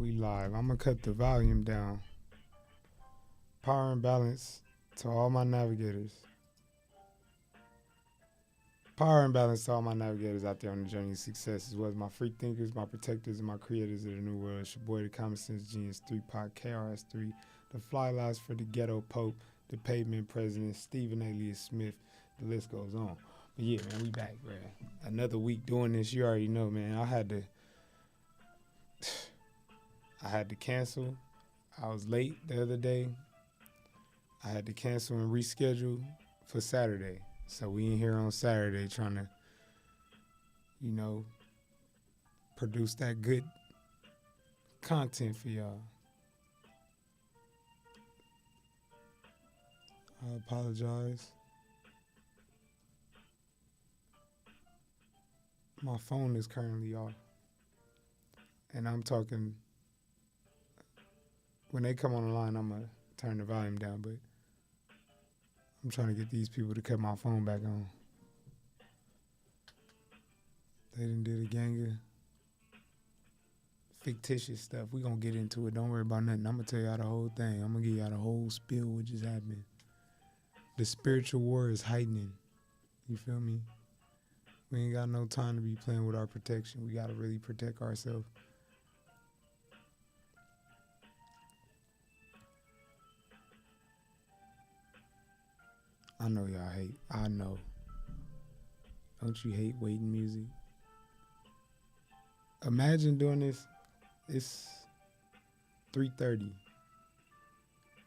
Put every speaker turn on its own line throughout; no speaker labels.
We live. I'm gonna cut the volume down. Power and balance to all my navigators. Power and balance to all my navigators out there on the journey of success, as well as my free thinkers, my protectors, and my creators of the new world. It's your boy, the Common Sense Genius 3 Pod, KRS3, the Fly Lies for the Ghetto Pope, the Pavement President, Stephen Alias Smith. The list goes on. But yeah, man, we back, man. Another week doing this. You already know, man. I had to cancel. I was late the other day. I had to cancel and reschedule for Saturday. So we in here on Saturday trying to, produce that good content for y'all. I apologize. My phone is currently off. And I'm talking, when they come on the line, I'm going to turn the volume down, but I'm trying to get these people to cut my phone back on. They done did a gang of fictitious stuff. We gonna get into it. Don't worry about nothing. I'm gonna tell y'all the whole thing. I'm gonna give y'all the whole spiel what just happened. The spiritual war is heightening. You feel me? We ain't got no time to be playing with our protection. We gotta really protect ourselves. I know y'all hate. I know. Don't you hate waiting music? Imagine doing this. It's 3:30.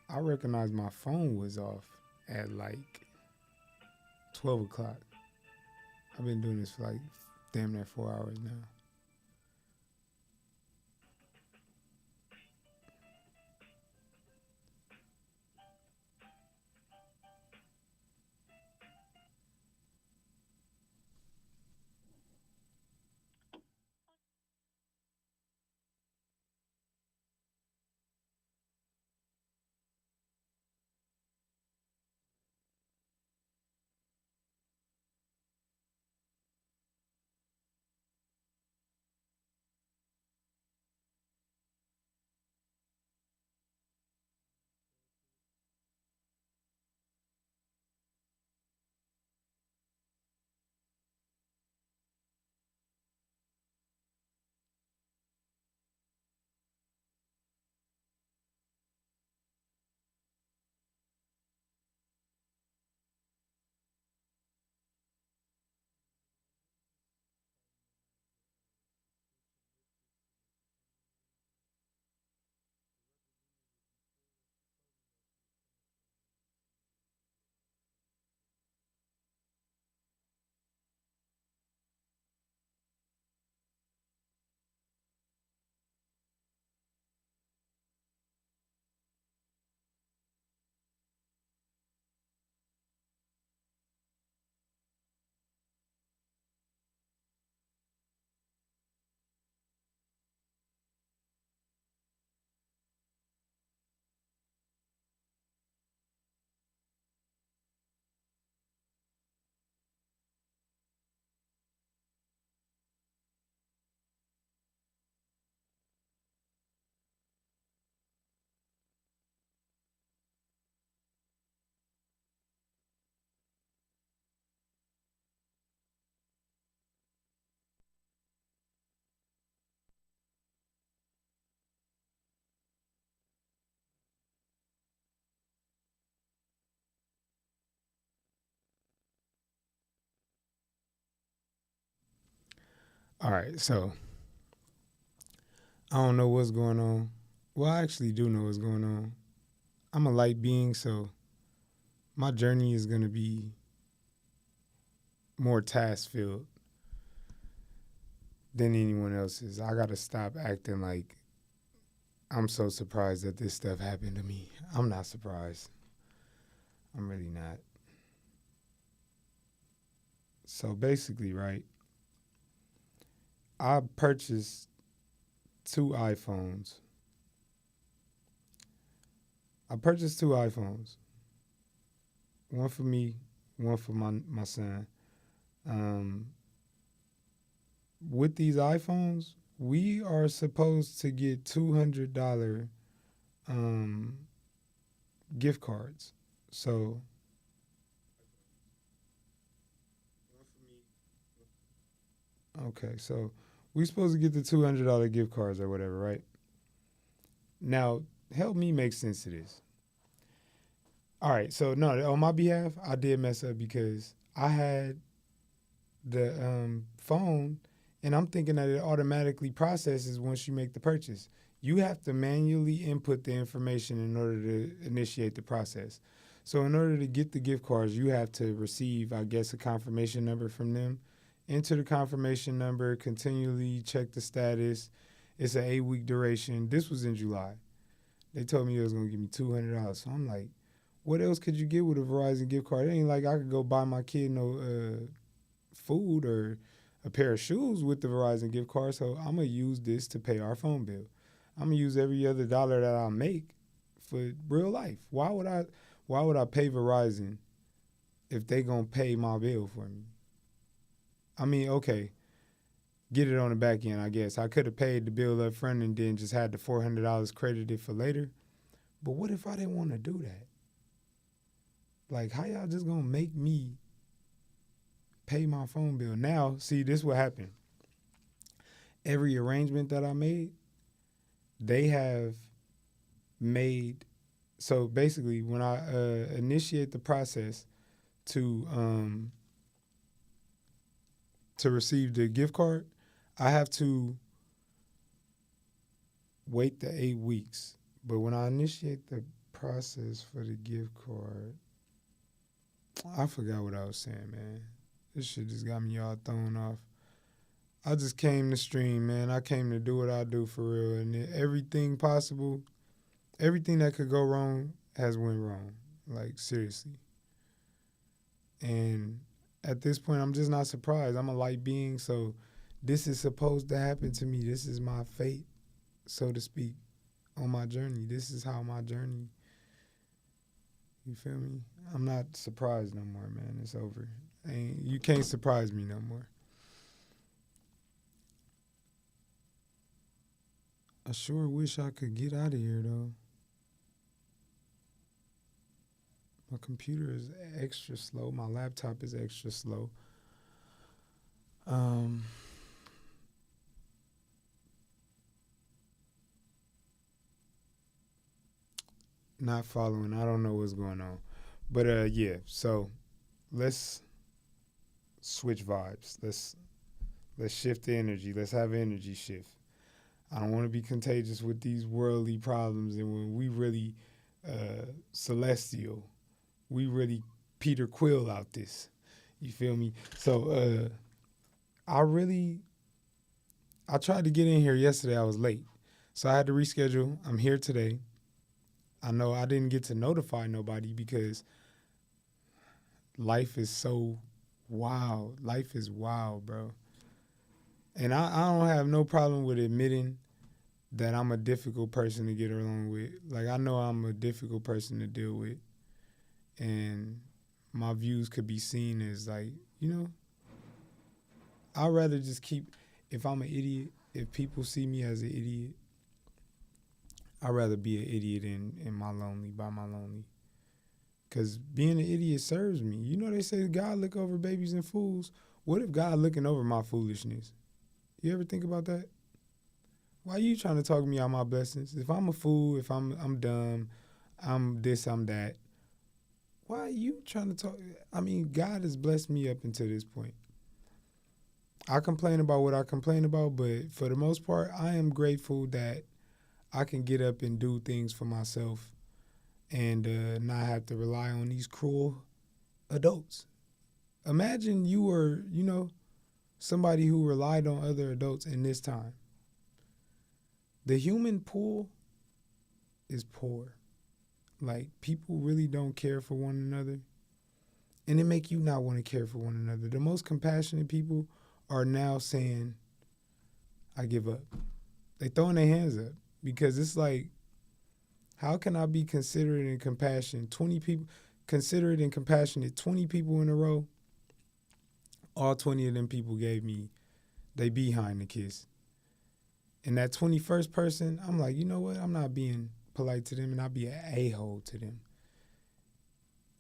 I recognize my phone was off at like 12 o'clock. I've been doing this for like damn near 4 hours now. All right, so I don't know what's going on. Well, I actually do know what's going on. I'm a light being, so my journey is going to be more task filled than anyone else's. I got to stop acting like I'm so surprised that this stuff happened to me. I'm not surprised. I'm really not. So basically, right, I purchased 2 iPhones. One for me, one for my son. With these iPhones, We are supposed to get $200 um, gift cards. So okay, so we supposed to get the $200 gift cards or whatever, right? Now, help me make sense of this. All right, so no, on my behalf, I did mess up because I had the phone, and I'm thinking that it automatically processes once you make the purchase. You have to manually input the information in order to initiate the process. So, in order to get the gift cards, you have to receive, I guess, a confirmation number from them. Enter the confirmation number, continually check the status. It's an 8 week duration. This was in July. They told me it was going to give me $200. So, I'm like, what else could you get with a Verizon gift card? It ain't like I could go buy my kid no food or a pair of shoes with the Verizon gift card. So I'm gonna use this to pay our phone bill. I'm gonna use every other dollar that I make for real life. Why would I pay Verizon if they gonna pay my bill for me? I mean, okay, get it on the back end, I guess. I could have paid the bill up front and then just had the $400 credited for later. But what if I didn't want to do that? Like, how y'all just gonna make me pay my phone bill? Now, see, this what happened. Every arrangement that I made, they have made. So basically, when I initiate the process to receive the gift card, I have to wait the 8 weeks. But when I initiate the process for the gift card, I forgot what I was saying, man. This shit just got me all thrown off. I just came to stream, man. I came to do what I do for real. And everything possible, everything that could go wrong has went wrong. Like, seriously. And at this point, I'm just not surprised. I'm a light being, so this is supposed to happen to me. This is my fate, so to speak, on my journey. This is how my journey, you feel me? I'm not surprised no more, man. It's over. You can't surprise me no more. I sure wish I could get out of here, though. My computer is extra slow. My laptop is extra slow. Um, Not following. I don't know what's going on. But yeah, so let's switch vibes. Let's shift the energy. Let's have an energy shift. I don't want to be contagious with these worldly problems, and when we really celestial, we really Peter Quill out this. You feel me? So I tried to get in here yesterday. I was late, so I had to reschedule. I'm here today. I know I didn't get to notify nobody because life is so wild. Life is wild, bro. And I don't have no problem with admitting that I'm a difficult person to get along with. Like, I know I'm a difficult person to deal with. And my views could be seen as, like, I'd rather just keep, if I'm an idiot, if people see me as an idiot, I'd rather be an idiot by my lonely. Because being an idiot serves me. You know they say God look over babies and fools. What if God looking over my foolishness? You ever think about that? Why are you trying to talk me out my blessings? If I'm a fool, if I'm dumb, I'm this, I'm that. Why are you trying to talk? I mean, God has blessed me up until this point. I complain about what I complain about, but for the most part, I am grateful that I can get up and do things for myself and not have to rely on these cruel adults. Imagine you were, somebody who relied on other adults in this time. The human pool is poor. Like, people really don't care for one another. And it make you not want to care for one another. The most compassionate people are now saying, I give up. They throwing their hands up because it's like, how can I be considerate and compassionate? 20 people, considerate and compassionate, 20 people in a row. All 20 of them people gave me they behind the kiss. And that 21st person, I'm like, you know what? I'm not being polite to them, and I'll be an a-hole to them.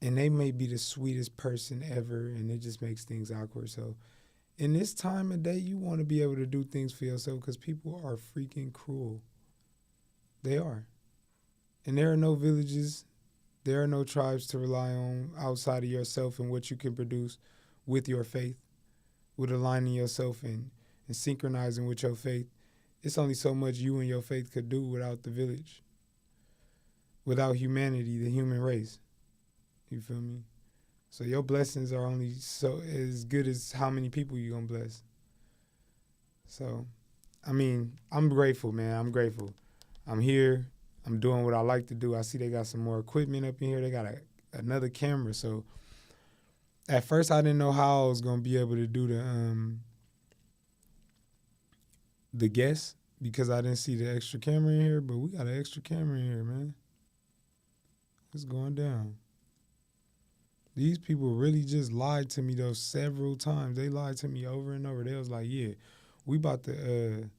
And they may be the sweetest person ever, and it just makes things awkward. So in this time of day, you want to be able to do things for yourself because people are freaking cruel. They are. And there are no villages, there are no tribes to rely on outside of yourself and what you can produce with your faith, with aligning yourself and synchronizing with your faith. It's only so much you and your faith could do without the village, without humanity, the human race. You feel me? So your blessings are only so as good as how many people you gonna bless. So, I mean, I'm grateful, man. I'm grateful. I'm here. I'm doing what I like to do. I see they got some more equipment up in here. They got another camera. So at first I didn't know how I was gonna be able to do the guests because I didn't see the extra camera in here, but we got an extra camera in here, man. What's going down? These people really just lied to me though several times. They lied to me over and over. They was like, yeah, we about to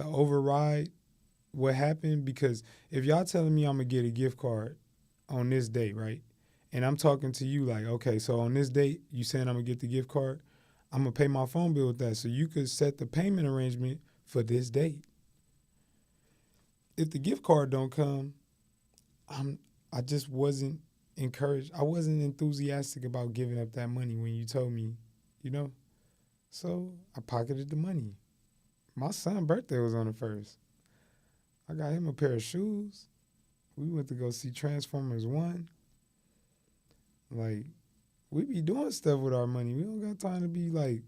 override what happened because if y'all telling me I'm gonna get a gift card on this date, right? And I'm talking to you like, okay, so on this date, you saying I'm gonna get the gift card, I'm gonna pay my phone bill with that. So you could set the payment arrangement for this date. If the gift card don't come, I just wasn't encouraged. I wasn't enthusiastic about giving up that money when you told me, you know? So I pocketed the money. My son's birthday was on the 1st. I got him a pair of shoes. We went to go see Transformers 1. Like, we be doing stuff with our money. We don't got time to be like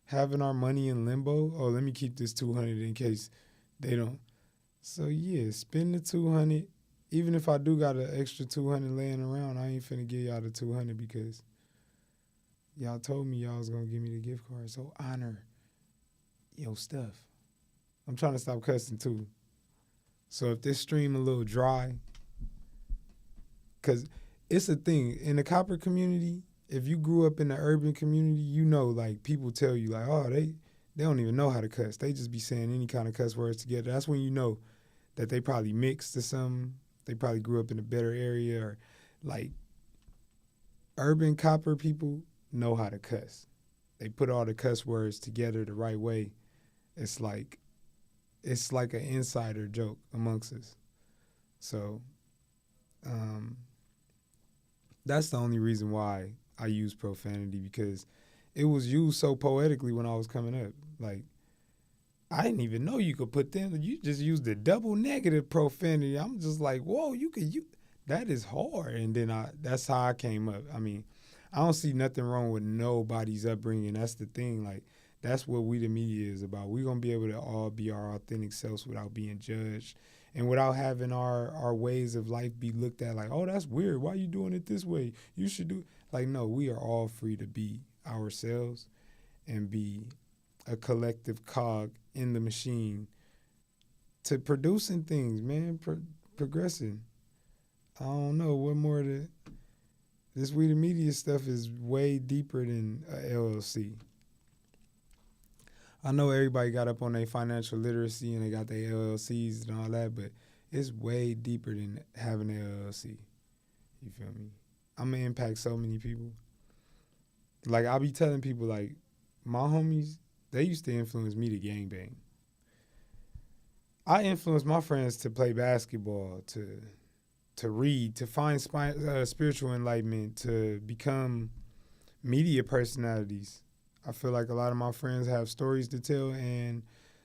having our money in limbo. Oh, let me keep this 200 in case they don't. So yeah, spend the 200. Even if I do got an extra 200 laying around, I ain't finna give y'all the 200 because y'all told me y'all was gonna give me the gift card. So honor your stuff. I'm trying to stop cussing too. So if this stream a little dry, because it's a thing. In the copper community, if you grew up in the urban community, you know, like, people tell you, like, oh, they don't even know how to cuss. They just be saying any kind of cuss words together. That's when you know that they probably mixed or something. They probably grew up in a better area or, like, urban copper people know how to cuss. They put all the cuss words together the right way. It's like an insider joke amongst us. So that's the only reason why I use profanity, because it was used so poetically when I was coming up. Like, I didn't even know you could put them. You just used the double negative profanity. I'm just like, whoa, that is hard. And then that's how I came up. I mean, I don't see nothing wrong with nobody's upbringing. That's the thing. Like, that's what We the Media is about. We're going to be able to all be our authentic selves without being judged and without having our ways of life be looked at like, oh, that's weird. Why are you doing it this way? You should do. Like, no, we are all free to be ourselves and be a collective cog in the machine to producing things, man, progressing. I don't know what more to. This We the Media stuff is way deeper than a LLC. I know everybody got up on their financial literacy and they got their LLCs and all that, but it's way deeper than having an LLC. You feel me? I'm going to impact so many people. Like, I be telling people, like, my homies, they used to influence me to gangbang. I influenced my friends to play basketball, to read, to find spiritual enlightenment, to become media personalities. I feel like a lot of my friends have stories to tell, and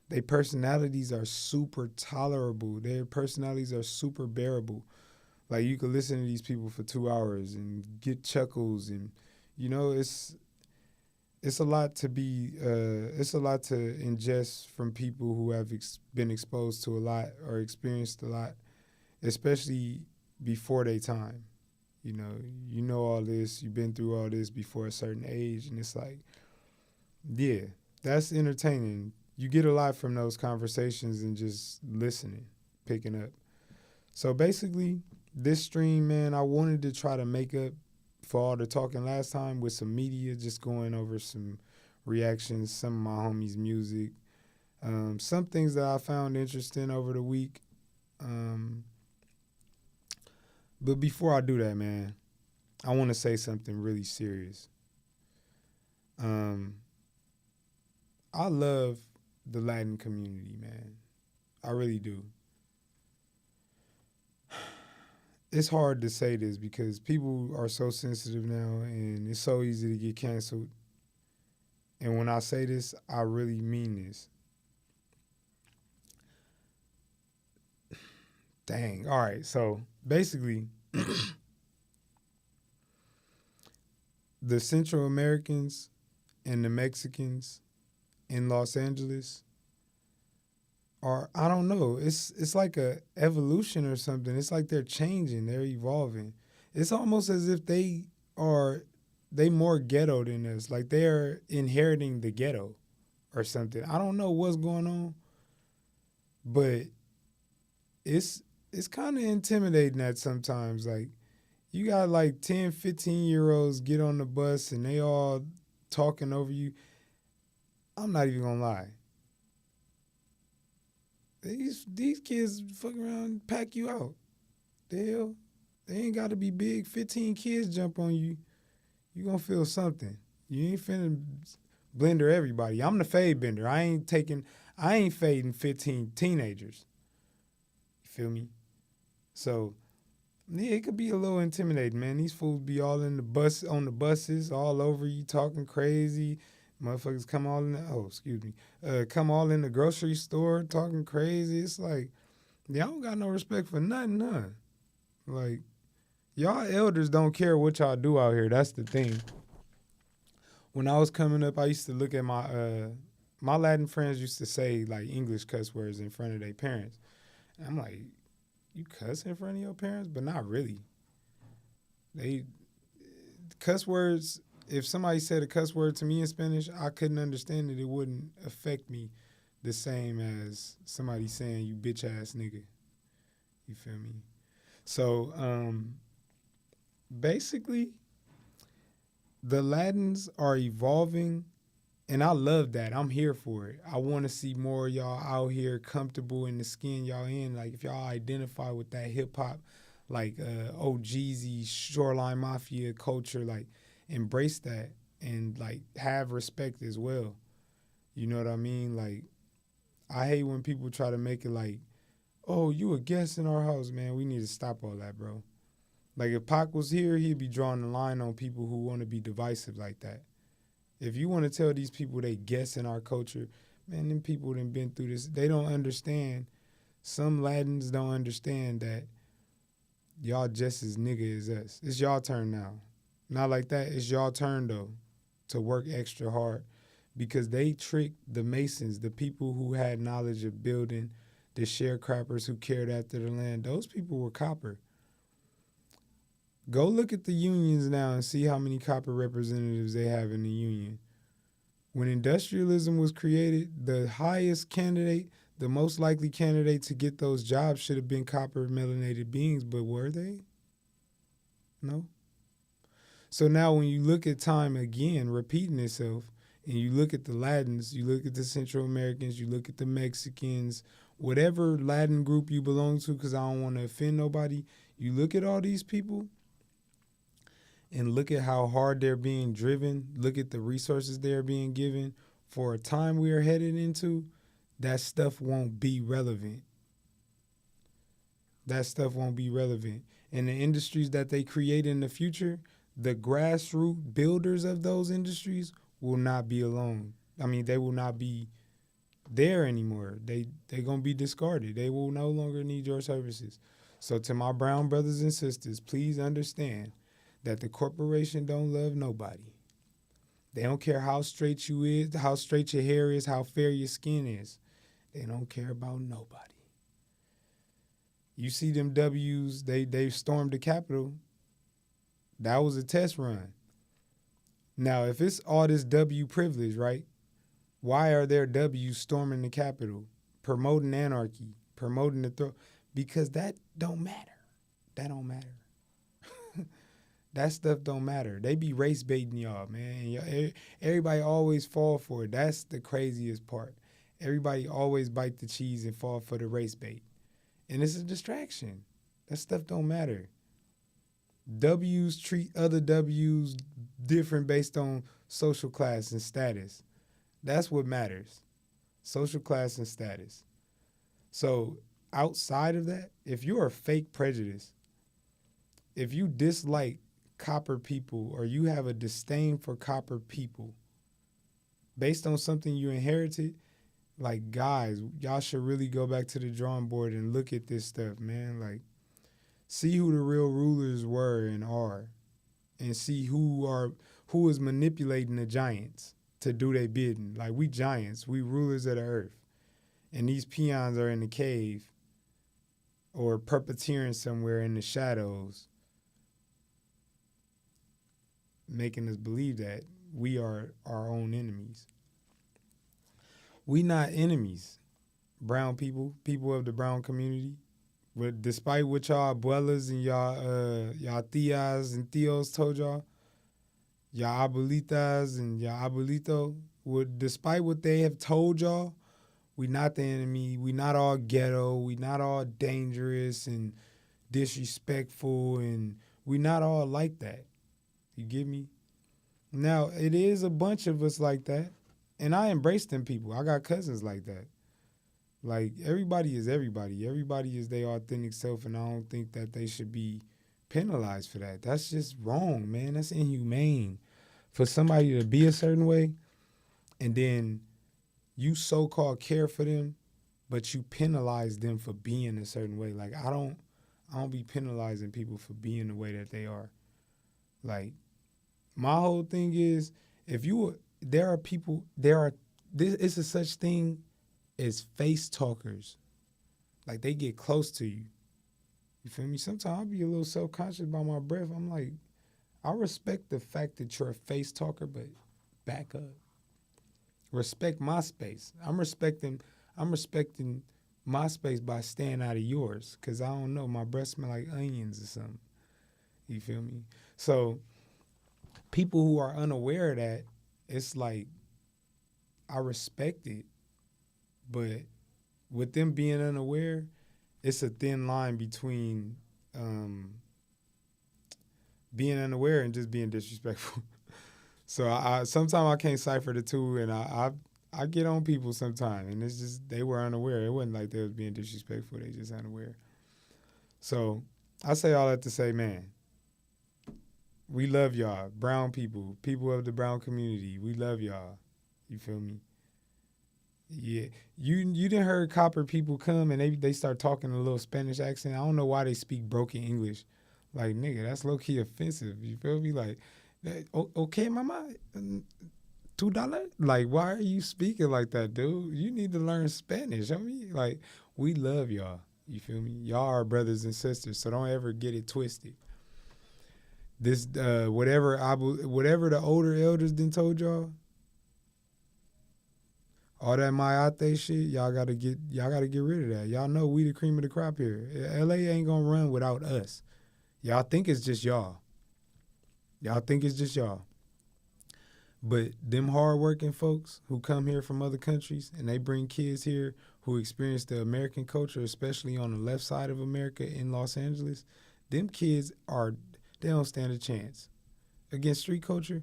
their personalities are super tolerable. Their personalities are super bearable. Like, you could listen to these people for 2 hours and get chuckles, and, you know, it's a lot to ingest from people who have been exposed to a lot or experienced a lot, especially before their time. You know all this, you've been through all this before a certain age, and it's like, yeah, that's entertaining. You get a lot from those conversations and just listening, picking up. So basically, this stream, man, I wanted to try to make up for all the talking last time with some media, just going over some reactions, some of my homies' music, Some things that I found interesting over the week. But before I do that, man, I want to say something really serious. Um, I love the Latin community, man. I really do. It's hard to say this because people are so sensitive now and it's so easy to get canceled. And when I say this, I really mean this. Dang. All right. So basically, the Central Americans and the Mexicans in Los Angeles are, I don't know, it's like a evolution or something. It's like they're changing, they're evolving. It's almost as if are they more ghetto than us. Like they're inheriting the ghetto or something. I don't know what's going on, but it's it's kind of intimidating that sometimes. Like you got like 10, 15-year olds get on the bus and they all talking over you. I'm not even gonna lie. These kids fuck around and pack you out. The hell? They ain't gotta be big. 15 kids jump on you. You gonna feel something. You ain't finna blender everybody. I'm the fade bender. I ain't fading 15 teenagers. You feel me? So yeah, it could be a little intimidating, man. These fools be all in the bus on the buses, all over you, talking crazy. Motherfuckers come all in the come all in the grocery store talking crazy. It's like y'all don't got no respect for nothing, huh? Like y'all elders don't care what y'all do out here. That's the thing. When I was coming up, I used to look at my Latin friends used to say like English cuss words in front of their parents. And I'm like, you cuss in front of your parents, but not really. They cuss words. If somebody said a cuss word to me in Spanish, I couldn't understand it. It wouldn't affect me the same as somebody saying you bitch ass nigga. You feel me? So basically, the Latins are evolving, and I love that. I'm here for it. I want to see more of y'all out here comfortable in the skin y'all in. Like if y'all identify with that hip hop, like OGZ, Shoreline Mafia culture, like embrace that and like have respect as well. You know what I mean? Like I hate when people try to make it like, oh, you a guest in our house, man. We need to stop all that, bro. Like if Pac was here, he'd be drawing the line on people who want to be divisive like that. If you want to tell these people they guess in our culture, man, them people done been through this. They don't understand. Some Latins don't understand that y'all just as nigga as us. It's y'all turn now. Not like that. It's y'all turn though to work extra hard because they tricked the Masons, the people who had knowledge of building, the sharecroppers who cared after the land. Those people were copper. Go look at the unions now and see how many copper representatives they have in the union. When industrialism was created, the highest candidate, the most likely candidate to get those jobs should have been copper melanated beings, but were they? No. So now when you look at time again repeating itself, and you look at the Latins, you look at the Central Americans, you look at the Mexicans, whatever Latin group you belong to, because I don't want to offend nobody, you look at all these people, and look at how hard they're being driven, look at the resources they're being given for a time we are headed into, that stuff won't be relevant. That stuff won't be relevant. And the industries that they create in the future, the grassroots builders of those industries will not be alone. I mean, they will not be there anymore. They're going to be discarded. They will no longer need your services. So to my brown brothers and sisters, please understand that the corporation don't love nobody. They don't care how straight you is, how straight your hair is, how fair your skin is. They don't care about nobody. You see them W's, they stormed the Capitol. That was a test run. Now, if it's all this W privilege, right? Why are there W's storming the Capitol, promoting anarchy, promoting the throw? Because that don't matter. That don't matter. That stuff don't matter. They be race baiting y'all, man. Everybody always fall for it. That's the craziest part. Everybody always bite the cheese and fall for the race bait. And it's a distraction. That stuff don't matter. W's treat other W's different based on social class and status. That's what matters. Social class and status. So outside of that, if you're a fake prejudice, if you dislike copper people or you have a disdain for copper people based on something you inherited, like, guys, y'all should really go back to the drawing board and look at this stuff, man. Like, see who the real rulers were and are, and see who is manipulating the giants to do their bidding. Like, we giants, we rulers of the earth, and these peons are in the cave or puppeteering somewhere in the shadows, making us believe that we are our own enemies. We not enemies, brown people, people of the brown community. But despite what y'all abuelas and y'all tias and tios told y'all abuelitas and y'all abuelito, despite what they have told y'all, we not the enemy. We not all ghetto. We not all dangerous and disrespectful, and we not all like that. You get me? Now, it is a bunch of us like that, and I embrace them people. I got cousins like that. Like, everybody is everybody. Everybody is their authentic self, and I don't think that they should be penalized for that. That's just wrong, man. That's inhumane for somebody to be a certain way, and then you so-called care for them, but you penalize them for being a certain way. Like, I don't be penalizing people for being the way that they are. Like, my whole thing is, it's a such thing as face talkers. Like, they get close to you. You feel me? Sometimes I'll be a little self-conscious about my breath. I'm like, I respect the fact that you're a face talker, but back up. Respect my space. I'm respecting my space by staying out of yours, because I don't know, my breath smell like onions or something. You feel me? So people who are unaware of that, it's like, I respect it, but with them being unaware, it's a thin line between being unaware and just being disrespectful. So I sometimes I can't cipher the two, and I get on people sometimes, and it's just they were unaware. It wasn't like they was being disrespectful. They just unaware. So I say all that to say, man, we love y'all, brown people, people of the brown community. We love y'all. You feel me? Yeah, you done heard copper people come and they start talking a little Spanish accent. I don't know why they speak broken English. Like, nigga, that's low key offensive. You feel me? Like, okay, mama, $2? Like, why are you speaking like that, dude? You need to learn Spanish. I mean, like, we love y'all. You feel me? Y'all are brothers and sisters, so don't ever get it twisted. This whatever the older elders done told y'all, all that Mayate shit, y'all gotta get rid of that. Y'all know we the cream of the crop here. LA ain't gonna run without us. Y'all think it's just y'all. But them hardworking folks who come here from other countries and they bring kids here who experience the American culture, especially on the left side of America in Los Angeles, them kids they don't stand a chance against street culture.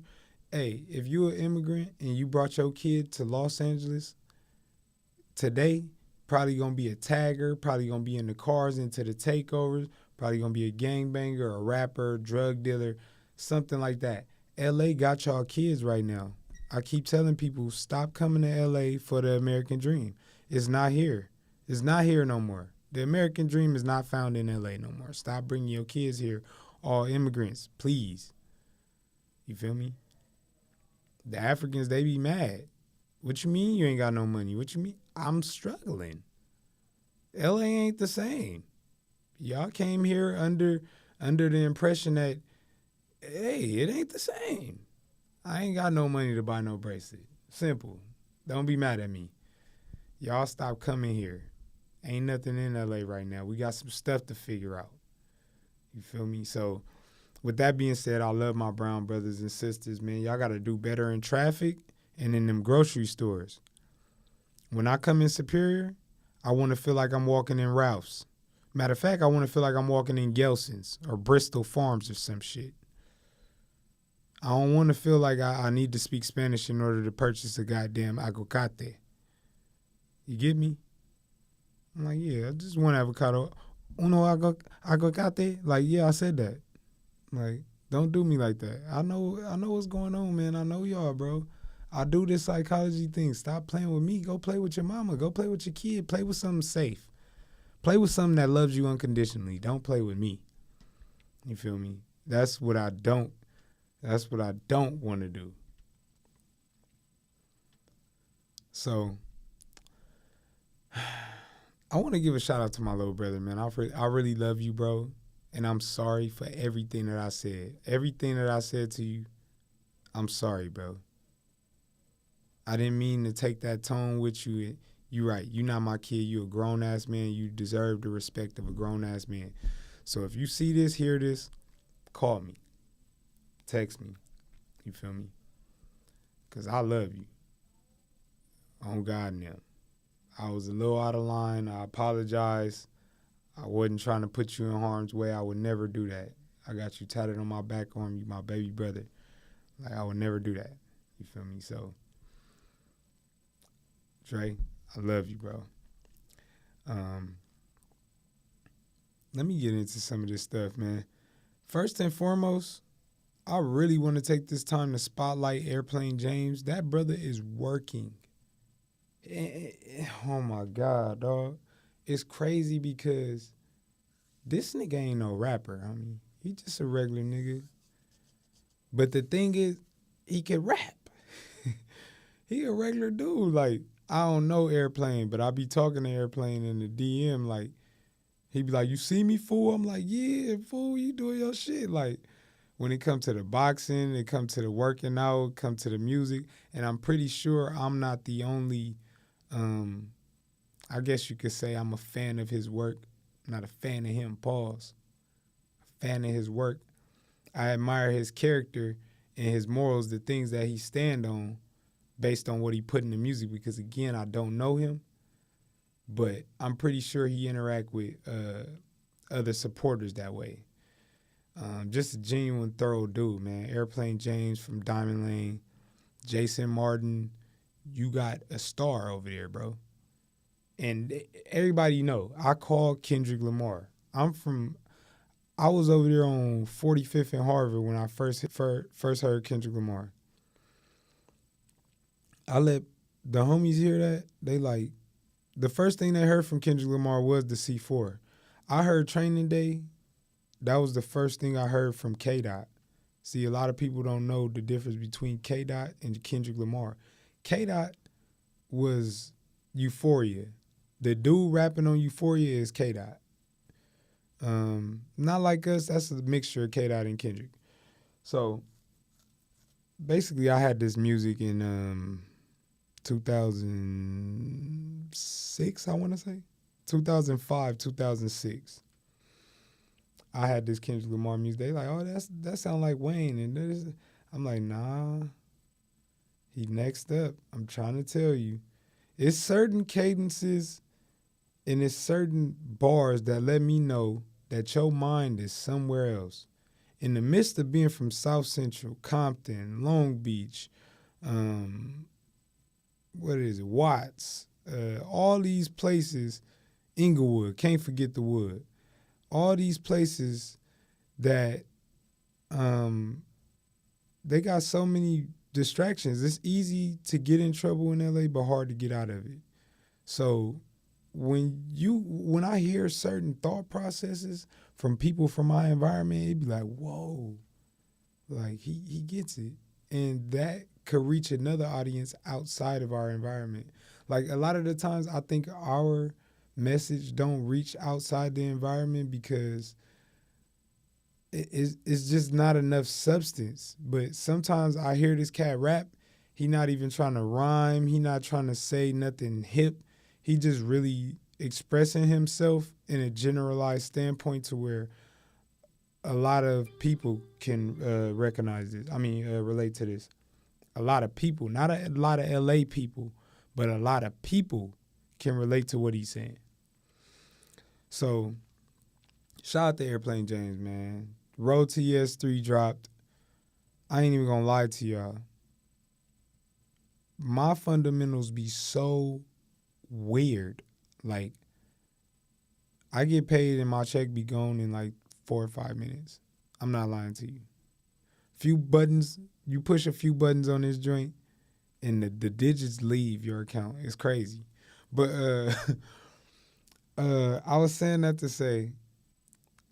Hey, if you're an immigrant and you brought your kid to Los Angeles today, probably gonna be a tagger, probably gonna be in the cars into the takeovers, probably gonna be a gangbanger, a rapper, drug dealer, something like that. LA got y'all kids right now. I keep telling people, stop coming to LA for the American dream. It's not here. It's not here no more. The American dream is not found in LA no more. Stop bringing your kids here, all immigrants, please. You feel me? The Africans, they be mad. What you mean you ain't got no money? What you mean? I'm struggling. LA ain't the same. Y'all came here under the impression that, hey, it ain't the same. I ain't got no money to buy no bracelet. Simple. Don't be mad at me. Y'all stop coming here. Ain't nothing in LA right now. We got some stuff to figure out. You feel me? So with that being said, I love my brown brothers and sisters, man. Y'all got to do better in traffic and in them grocery stores. When I come in Superior, I want to feel like I'm walking in Ralph's. Matter of fact, I want to feel like I'm walking in Gelson's or Bristol Farms or some shit. I don't want to feel like I need to speak Spanish in order to purchase a goddamn aguacate. You get me? I'm like, yeah, I just want avocado. Uno aguacate? Like, yeah, I said that. Like, don't do me like that. I know what's going on, man. I know y'all, bro. I do this psychology thing. Stop playing with me. Go play with your mama. Go play with your kid. Play with something safe. Play with something that loves you unconditionally. Don't play with me. You feel me? That's what I don't want to do. So I want to give a shout out to my little brother, man. I really love you, bro. And I'm sorry for everything that I said. Everything that I said to you, I'm sorry, bro. I didn't mean to take that tone with you. You're right. You're not my kid. You're a grown-ass man. You deserve the respect of a grown-ass man. So if you see this, hear this, call me. Text me. You feel me? Because I love you. On God now. I was a little out of line. I apologize. I wasn't trying to put you in harm's way. I would never do that. I got you tatted on my back arm. You my baby brother. Like, I would never do that. You feel me? So, Dre, I love you, bro. Let me get into some of this stuff, man. First and foremost, I really want to take this time to spotlight Airplane James. That brother is working. Oh, my God, dog. It's crazy because this nigga ain't no rapper. I mean, he just a regular nigga. But the thing is, he can rap. He a regular dude. Like, I don't know Airplane, but I be talking to Airplane in the DM. Like, he be like, you see me, fool? I'm like, yeah, fool, you doing your shit. Like, when it comes to the boxing, it comes to the working out, come to the music. And I'm pretty sure I'm not the only, I guess you could say I'm a fan of his work. I'm not a fan of him, pause. A fan of his work. I admire his character and his morals, the things that he stand on based on what he put in the music, because, again, I don't know him, but I'm pretty sure he interact with other supporters that way. Just a genuine, thorough dude, man. Airplane James from Diamond Lane. Jason Martin, you got a star over there, bro. And everybody know, I call Kendrick Lamar. I was over there on 45th and Harvard when I first heard Kendrick Lamar. I let the homies hear that. They like, the first thing they heard from Kendrick Lamar was the C4. I heard Training Day. That was the first thing I heard from K-Dot. See, a lot of people don't know the difference between K-Dot and Kendrick Lamar. K-Dot was Euphoria. The dude rapping on Euphoria is K-Dot. Not like us. That's a mixture of K-Dot and Kendrick. So, basically, I had this music in 2006, I want to say. 2005, 2006. I had this Kendrick Lamar music. They like, oh, that sound like Wayne. And I'm like, nah. He next up. I'm trying to tell you. It's certain cadences and it's certain bars that let me know that your mind is somewhere else. In the midst of being from South Central, Compton, Long Beach, Watts, all these places, Inglewood, can't forget the Wood. All these places that they got so many distractions. It's easy to get in trouble in LA, but hard to get out of it. So when I hear certain thought processes from people from my environment, it'd be like, whoa, like he gets it. And that could reach another audience outside of our environment. Like, a lot of the times I think our message don't reach outside the environment because it's just not enough substance. But sometimes I hear this cat rap, he not even trying to rhyme, he not trying to say nothing hip, he just really expressing himself in a generalized standpoint to where a lot of people can recognize this. I mean, relate to this. A lot of people, not a lot of LA people, but a lot of people can relate to what he's saying. So, shout out to Airplane James, man. Road to ES3 dropped. I ain't even gonna lie to y'all. My fundamentals be so weird. Like, I get paid and my check be gone in like 4 or 5 minutes. I'm not lying to you. Few buttons, you push a few buttons on this joint and the digits leave your account. It's crazy. But I was saying that to say,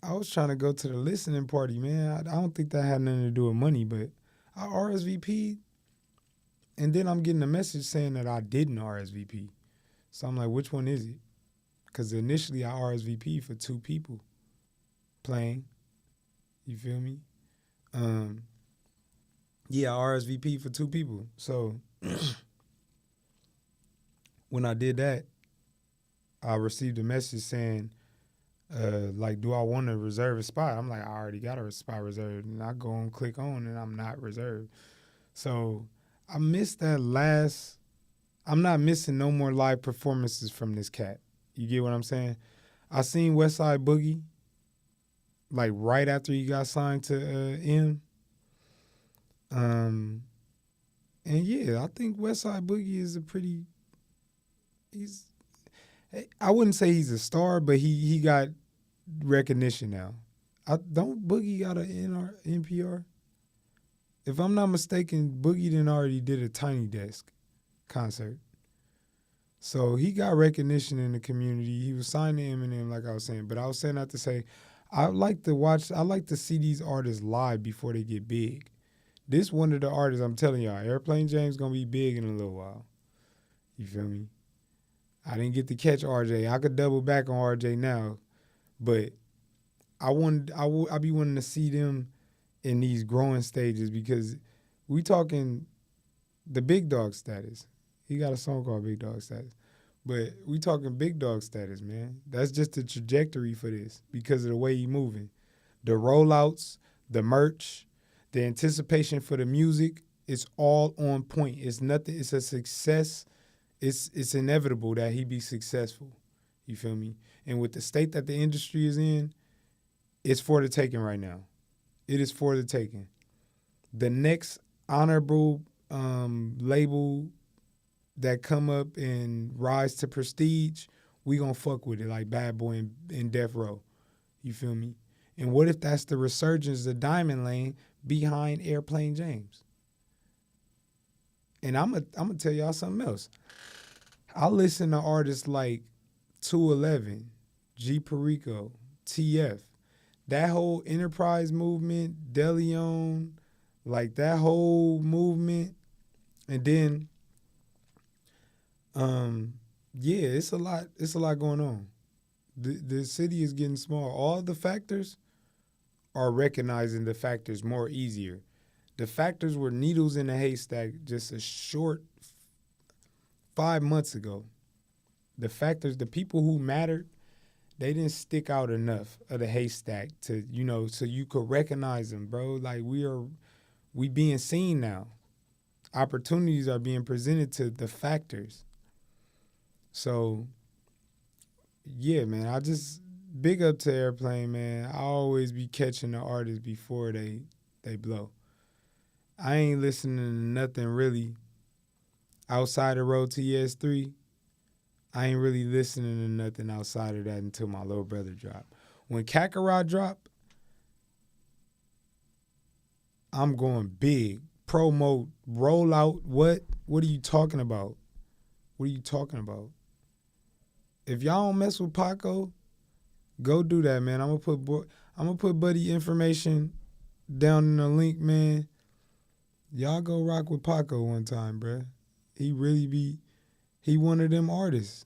I was trying to go to the listening party, man. I don't think that had nothing to do with money, but I RSVP'd, and then I'm getting a message saying that I didn't RSVP. So I'm like, which one is it? Because initially I RSVP'd for 2 people playing. You feel me? Yeah, I RSVP'd for 2 people. So when I did that, I received a message saying, like, do I want to reserve a spot? I'm like, I already got a spot reserved. And I go and click on, and I'm not reserved. So I missed that last. I'm not missing no more live performances from this cat. You get what I'm saying? I seen Westside Boogie, like, right after he got signed to M. And yeah, I think Westside Boogie is I wouldn't say he's a star, but he got recognition now. Don't Boogie got an NPR? If I'm not mistaken, Boogie then already did a Tiny Desk concert. So he got recognition in the community. He was signed to Eminem, like I was saying. But I was saying that to say, I like to see these artists live before they get big. This one of the artists, I'm telling y'all, Airplane James gonna be big in a little while. You feel me? I didn't get to catch RJ. I could double back on RJ now, but I be wanting to see them in these growing stages because we talking the big dog status. He got a song called Big Dog Status. But we talking big dog status, man. That's just the trajectory for this because of the way he moving. The rollouts, the merch, the anticipation for the music, it's all on point. It's nothing. It's a success. It's inevitable that he be successful. You feel me? And with the state that the industry is in, it's for the taking right now. It is for the taking. The next honorable label that come up and rise to prestige, we gonna fuck with it like Bad Boy and Death Row. You feel me? And what if that's the resurgence of Diamond Lane behind Airplane James? And I'm gonna tell y'all something else. I listen to artists like 211, G Perico, TF, that whole Enterprise movement, DeLeon, like that whole movement, and then yeah, it's a lot going on. The city is getting small. All the factors are recognizing the factors more easier. The factors were needles in a haystack just a short 5 months ago. The factors, the people who mattered, they didn't stick out enough of the haystack to, so you could recognize them, bro. Like we being seen now. Opportunities are being presented to the factors. So, yeah, man, I just big up to Airplane, man. I always be catching the artists before they blow. I ain't listening to nothing really outside of Road to ES3. I ain't really listening to nothing outside of that until my little brother dropped. When Kakarot dropped, I'm going big. Promo, roll out, what? What are you talking about? What are you talking about? If y'all don't mess with Paco, go do that, man. I'm gonna put Buddy information down in the link, man. Y'all go rock with Paco one time, bruh. He one of them artists.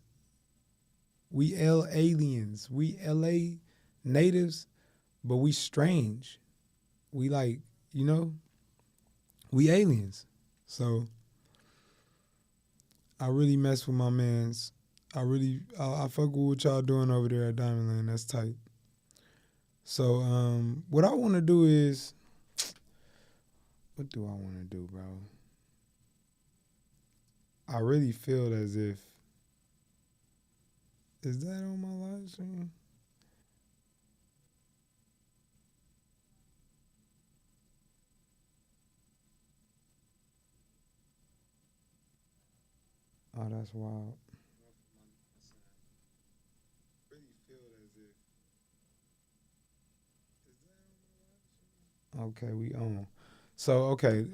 We aliens. We LA natives, but we strange. We like, we aliens. So I really mess with my mans. I fuck with what y'all doing over there at Diamond Lane. That's tight. So what I want to do is, what do I want to do, bro? I really feel as if, is that on my live stream? Oh, that's wild. Really feel as if, okay, we on. So okay,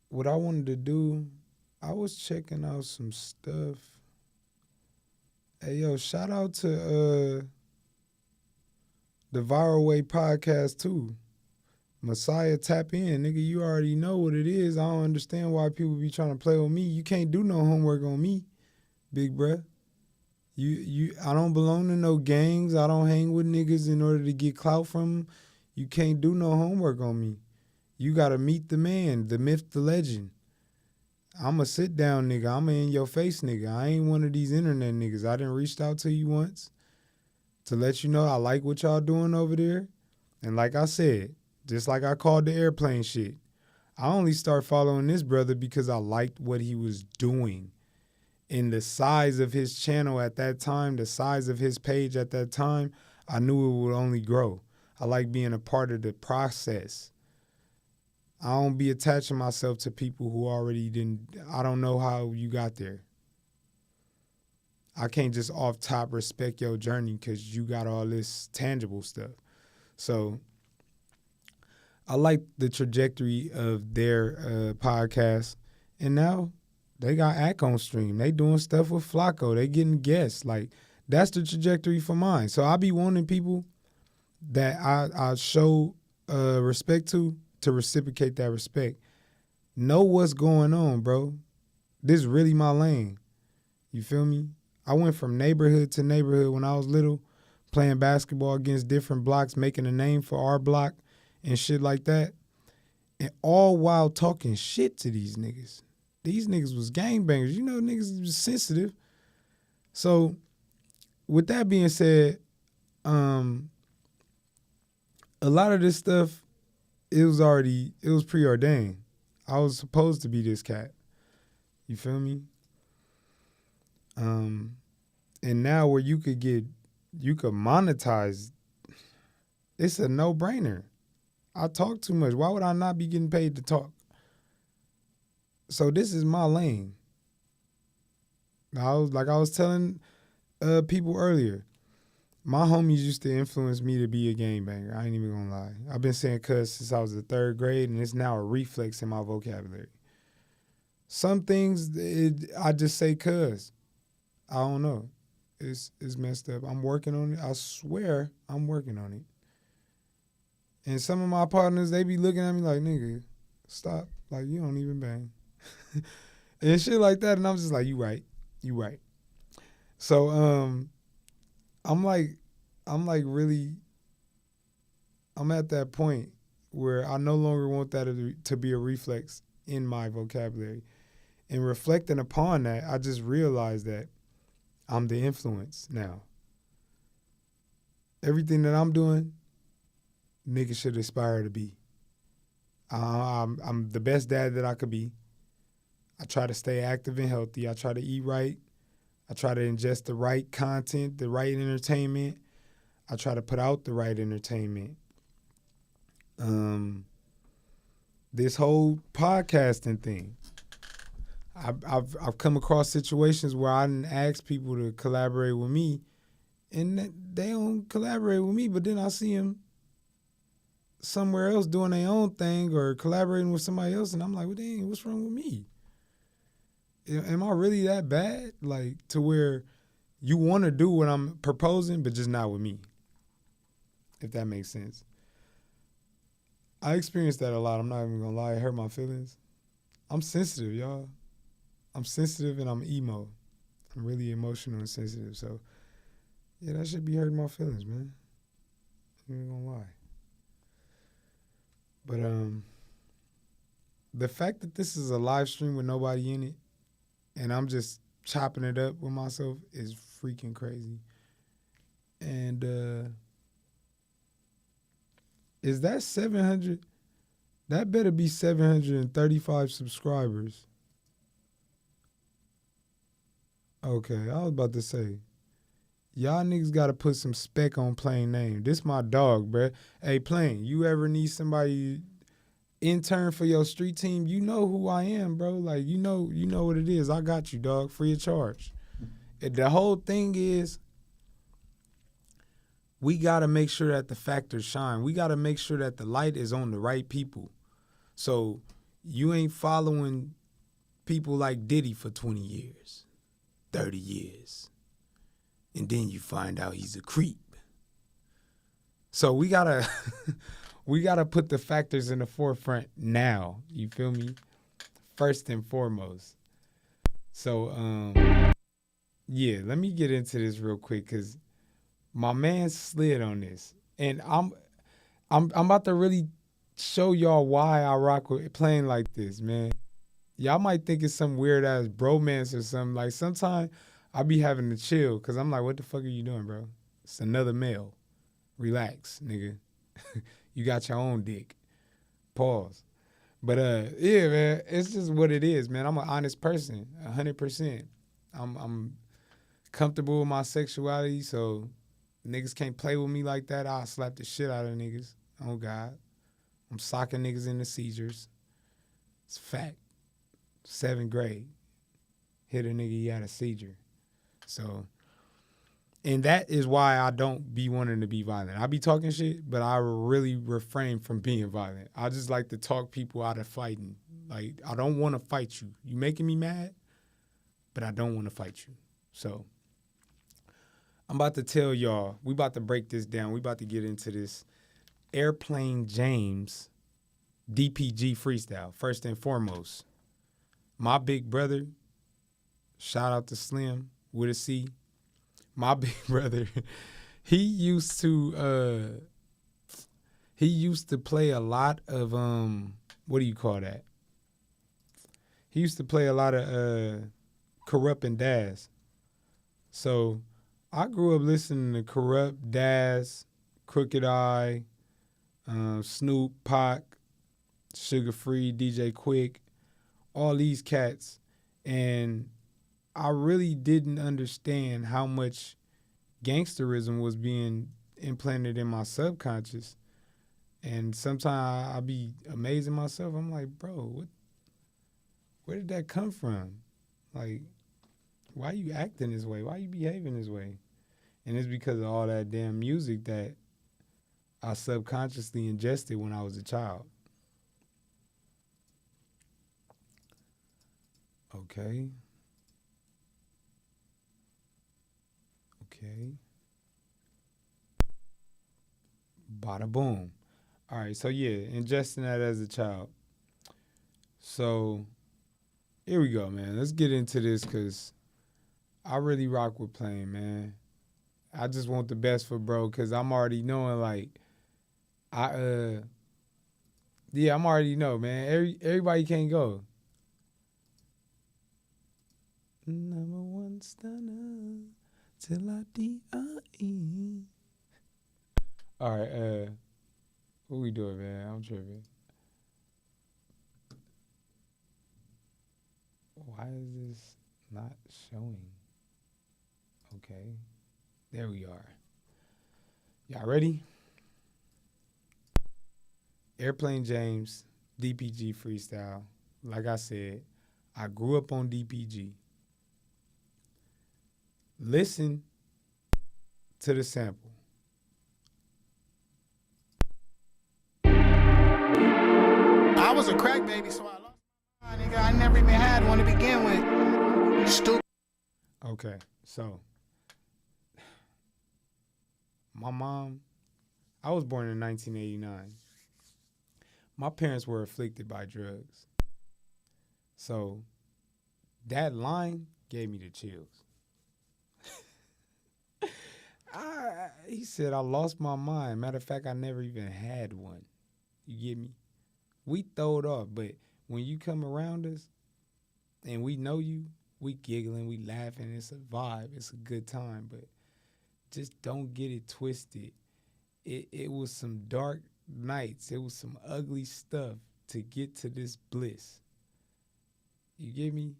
what I wanted to do, I was checking out some stuff. Hey yo, shout out to the Viral Way podcast too. Messiah, tap in, nigga. You already know what it is. I don't understand why people be trying to play with me. You can't do no homework on me, big bruh. I don't belong to no gangs. I don't hang with niggas in order to get clout from them. You can't do no homework on me. You gotta meet the man, the myth, the legend. I'm a sit down nigga. I'm a in your face nigga. I ain't one of these internet niggas. I done reached out to you once to let you know I like what y'all doing over there. And like I said, just like I called the airplane shit, I only start following this brother because I liked what he was doing. And the size of his channel at that time, the size of his page at that time, I knew it would only grow. I like being a part of the process. I don't be attaching myself to people who already didn't. I don't know how you got there. I can't just off top respect your journey because you got all this tangible stuff. So I like the trajectory of their podcast. And now they got Ack on stream. They doing stuff with Flacco. They getting guests. Like, that's the trajectory for mine. So I be wanting people that I show respect to reciprocate that respect. Know what's going on, bro. This is really my lane. You feel me? I went from neighborhood to neighborhood when I was little, playing basketball against different blocks, making a name for our block and shit like that. And all while talking shit to these niggas. These niggas was gangbangers. You know, niggas was sensitive. So, with that being said, a lot of this stuff, it was preordained. I was supposed to be this cat. You feel me? And now where you could monetize, it's a no-brainer. I talk too much. Why would I not be getting paid to talk? So this is my lane. I was telling people earlier, my homies used to influence me to be a gangbanger. I ain't even gonna lie. I've been saying cuz since I was in third grade, and it's now a reflex in my vocabulary. Some things I just say cuz. I don't know. It's messed up. I'm working on it. I swear I'm working on it. And some of my partners, they be looking at me like, nigga, stop. Like, you don't even bang. And shit like that. And I'm just like, you right. You right. So I'm really, I'm at that point where I no longer want that to be a reflex in my vocabulary. And reflecting upon that, I just realized that I'm the influence now. Everything that I'm doing, niggas should aspire to be. I'm the best dad that I could be. I try to stay active and healthy. I try to eat right. I try to ingest the right content, the right entertainment. I try to put out the right entertainment. This whole podcasting thing, I've come across situations where I didn't ask people to collaborate with me, and they don't collaborate with me, but then I see them somewhere else doing their own thing or collaborating with somebody else, and I'm like, well, dang, what's wrong with me? Am I really that bad? Like, to where you want to do what I'm proposing, but just not with me, if that makes sense. I experienced that a lot. I'm not even going to lie. It hurt my feelings. I'm sensitive, y'all. I'm sensitive and I'm emo. I'm really emotional and sensitive. So, yeah, that should be hurting my feelings, man. I'm not even going to lie. But the fact that this is a live stream with nobody in it and I'm just chopping it up with myself is freaking crazy. And is that 700? That better be 735 subscribers. Okay, I was about to say, y'all niggas gotta put some spec on Plain name. This my dog, bruh. Hey, Plain, you ever need somebody intern for your street team? You know who I am, bro. Like, you know what it is. I got you, dog, free of charge. The whole thing is, we gotta make sure that the factors shine. We gotta make sure that the light is on the right people. So you ain't following people like Diddy for 20 years, 30 years. And then you find out he's a creep. So we gotta we gotta put the factors in the forefront now. You feel me? First and foremost. So yeah, let me get into this real quick because my man slid on this. And I'm about to really show y'all why I rock with playing like this, man. Y'all might think it's some weird ass bromance or something. Like sometimes I be having to chill because I'm like, what the fuck are you doing, bro? It's another male. Relax, nigga. You got your own dick. Pause. But yeah, man, it's just what it is, man. I'm an honest person, 100%. I'm comfortable with my sexuality, so niggas can't play with me like that. I'll slap the shit out of niggas. Oh God. I'm socking niggas into seizures. It's a fact. 7th grade. Hit a nigga, he had a seizure. So, and that is why I don't be wanting to be violent. I be talking shit, but I really refrain from being violent. I just like to talk people out of fighting. Like, I don't want to fight you. You making me mad, but I don't want to fight you. So, I'm about to tell y'all, we about to break this down. We about to get into this Airplane James DPG freestyle. First and foremost, my big brother, shout out to Slim with a C. My big brother, he used to play a lot of what do you call that? He used to play a lot of Corrupt and Daz. So I grew up listening to Corrupt, Daz, Crooked Eye, Snoop, Pac, Sugar Free, DJ Quick, all these cats, and I really didn't understand how much gangsterism was being implanted in my subconscious. And sometimes I be amazing myself. I'm like, bro, where did that come from? Like, why you acting this way? Why you behaving this way? And it's because of all that damn music that I subconsciously ingested when I was a child. Okay. Bada boom. All right, so yeah, ingesting that as a child. So here we go, man. Let's get into this because I really rock with playing, man. I just want the best for bro because I'm already knowing, like, yeah, I'm already know, man. Everybody can't go. Number one stunner till I die. All right, what we doing, man? I'm tripping. Why is this not showing? Okay, there we are. Y'all ready? Airplane James, DPG freestyle. Like I said, I grew up on DPG. Listen to the sample.
I was a crack baby, so I lost my mind, nigga. I never even had one to begin with. Stupid.
Okay, so my mom, I was born in 1989. My parents were afflicted by drugs. So that line gave me the chills. He said, I lost my mind. Matter of fact, I never even had one. You get me? We throw it off, but when you come around us and we know you, we giggling, we laughing. It's a vibe. It's a good time, but just don't get it twisted. It was some dark nights. It was some ugly stuff to get to this bliss. You get me?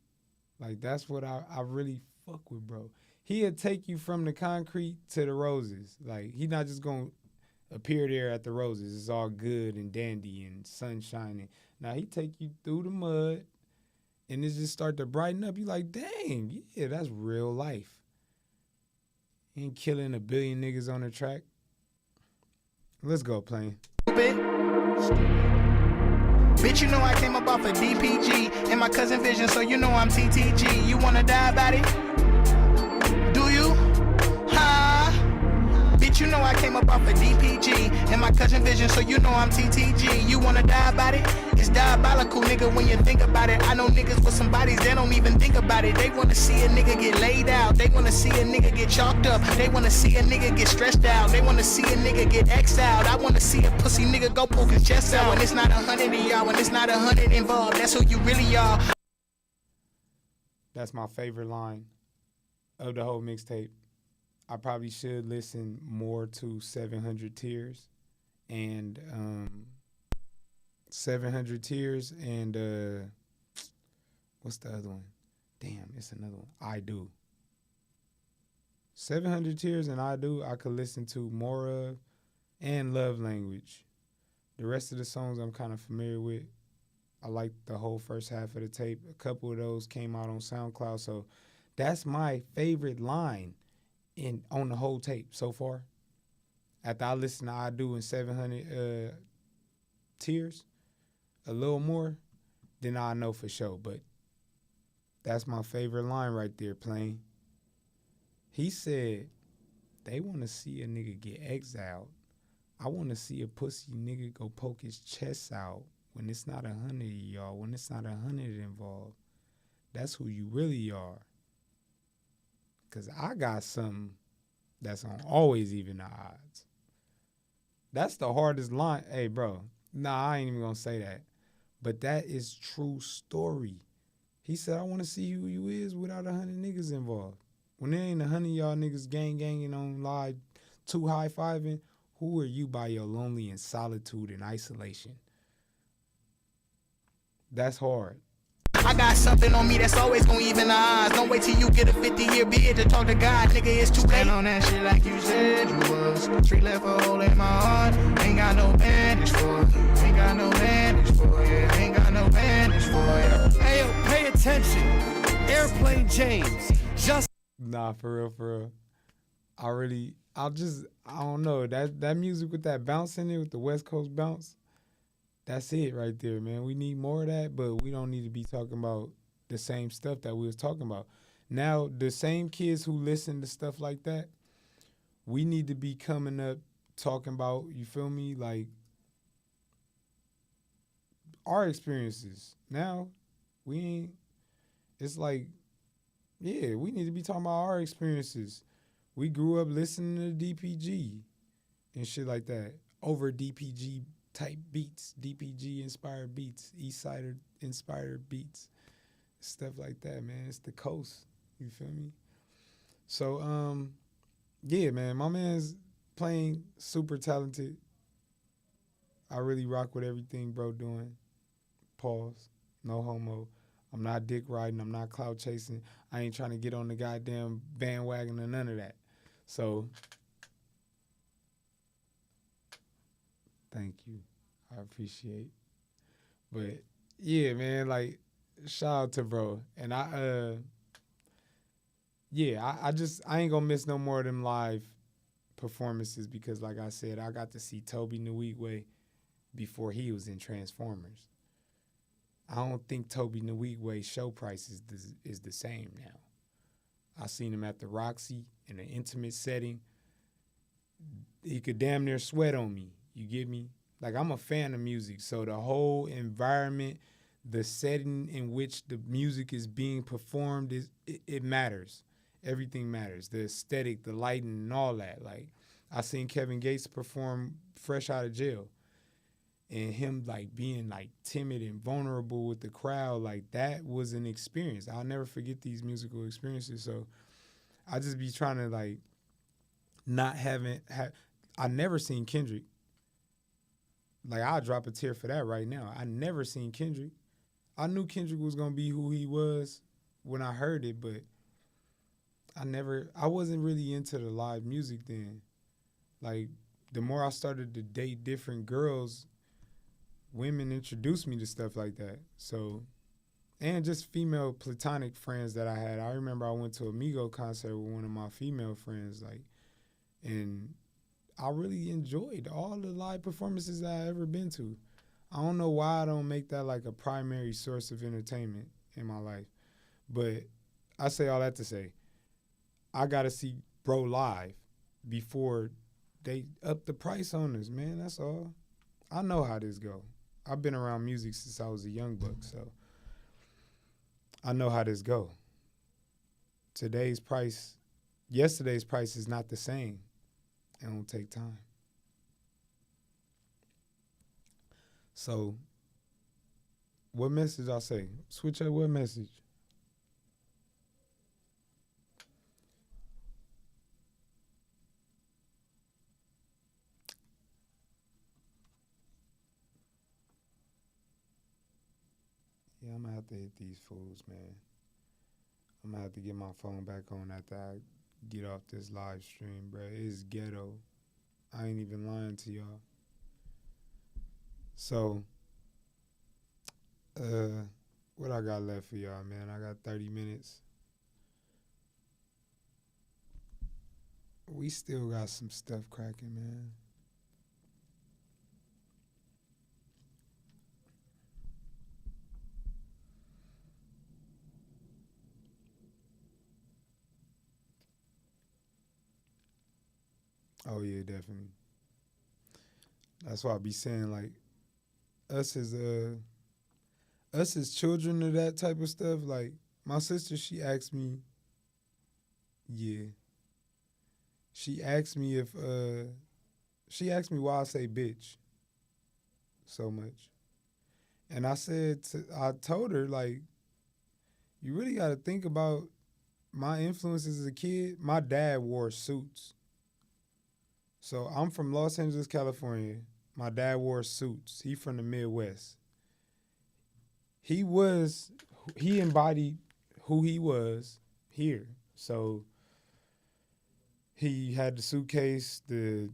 Like, that's what I really fuck with, bro. He'll take you from the concrete to the roses. Like, he not just going to appear there at the roses. It's all good and dandy and sun shining. Now, he take you through the mud, and it just start to brighten up. You like, dang, yeah, that's real life. Ain't killing a billion niggas on the track. Let's go, Plain.
Bitch, you know I came up off a DPG and my cousin Vision, so you know I'm TTG. You wanna die about it? Do you? Ha! Bitch, you know I came up off a DPG and my cousin Vision, so you know I'm TTG. You wanna die about it? It's diabolical, nigga, when you think about it. I know niggas with some bodies, they don't even think about it. They wanna see a nigga get laid out. They wanna see a nigga get chalked up. They wanna see a nigga get stressed out. They wanna see a nigga get X'd out. I wanna see a pussy nigga go poke his chest out. When it's not 100 of y'all, when it's not 100 involved, that's who you really are.
That's my favorite line of the whole mixtape. I probably should listen more to 700 Tears and 700 Tears and what's the other one? Damn, it's another one. I Do. 700 Tears and I Do I could listen to more of, and Love Language. The rest of the songs I'm kind of familiar with. I like the whole first half of the tape. A couple of those came out on SoundCloud, so that's my favorite line on the whole tape so far. After I listen to I Do and 700 Tears, a little more, then I know for sure. But that's my favorite line right there, Plain. He said, they want to see a nigga get exiled. I want to see a pussy nigga go poke his chest out when it's not 100 of y'all, when it's not 100 involved. That's who you really are. Because I got something that's on always even the odds. That's the hardest line. Hey, bro. Nah, I ain't even going to say that. But that is true story. He said, I want to see who you is without 100 niggas involved. When there ain't 100 y'all niggas gang-ganging on live, too high-fiving, who are you by your lonely and solitude and isolation? That's hard.
I got something on me that's always gonna even the odds. Don't wait till you get a 50-year beard to talk to God, nigga, it's too late. Stand on that shit like you said you was. Tree left a hole in my heart. Ain't got no bandage for it. Ain't got no bandage for it. Ain't got no bandage for it.
Hey, yo, pay attention. Airplane James. Just
Nah, for real. I don't know. That music with that bounce in it, with the West Coast bounce, that's it right there, man. We need more of that, but we don't need to be talking about the same stuff that we was talking about. Now, the same kids who listen to stuff like that, we need to be coming up talking about, you feel me, like our experiences. Now, it's like, yeah, we need to be talking about our experiences. We grew up listening to DPG and shit like that over DPG type beats, DPG inspired beats, East Sider inspired beats, stuff like that, man. It's the coast, you feel me? So, yeah, man, my man's playing super talented. I really rock with everything bro doing. Pause, no homo. I'm not dick riding, I'm not clout chasing. I ain't trying to get on the goddamn bandwagon or none of that. So, thank you. I appreciate. But yeah, man, like shout out to bro. And I ain't gonna miss no more of them live performances because like I said, I got to see Toby Nwigwe before he was in Transformers. I don't think Toby Nwigwe's show price is the same now. I seen him at the Roxy in an intimate setting. He could damn near sweat on me. You get me? Like, I'm a fan of music, so the whole environment, the setting in which the music is being performed, it matters. Everything matters. The aesthetic, the lighting, and all that. Like, I seen Kevin Gates perform fresh out of jail. And him, like, being, like, timid and vulnerable with the crowd, like, that was an experience. I'll never forget these musical experiences. So I just be trying to, like, not having... I never seen Kendrick. Like, I'll drop a tear for that right now. I never seen Kendrick. I knew Kendrick was gonna be who he was when I heard it, but I wasn't really into the live music then. Like, the more I started to date different girls, women introduced me to stuff like that. So, and just female platonic friends that I had. I remember I went to a Migo concert with one of my female friends, like, and I really enjoyed all the live performances that I ever been to. I don't know why I don't make that like a primary source of entertainment in my life. But I say all that to say, I gotta see bro live before they up the price on us, man. That's all. I know how this go. I've been around music since I was a young buck, so I know how this go. Yesterday's price is not the same. It don't take time. So, what message I say? Switch up what message? Yeah, I'm gonna have to hit these fools, man. I'm gonna have to get my phone back on after I get off this live stream, bro. It's ghetto. I ain't even lying to y'all. So, what I got left for y'all, man? I got 30 minutes. We still got some stuff cracking, man. Oh yeah, definitely. That's why I be saying, like, us as children of that type of stuff. Like, my sister, she asked me, yeah, she asked me why I say bitch so much, and I told her, like, you really got to think about my influences as a kid. My dad wore suits. So I'm from Los Angeles, California. My dad wore suits. He from the Midwest. He embodied who he was here. So he had the suitcase, the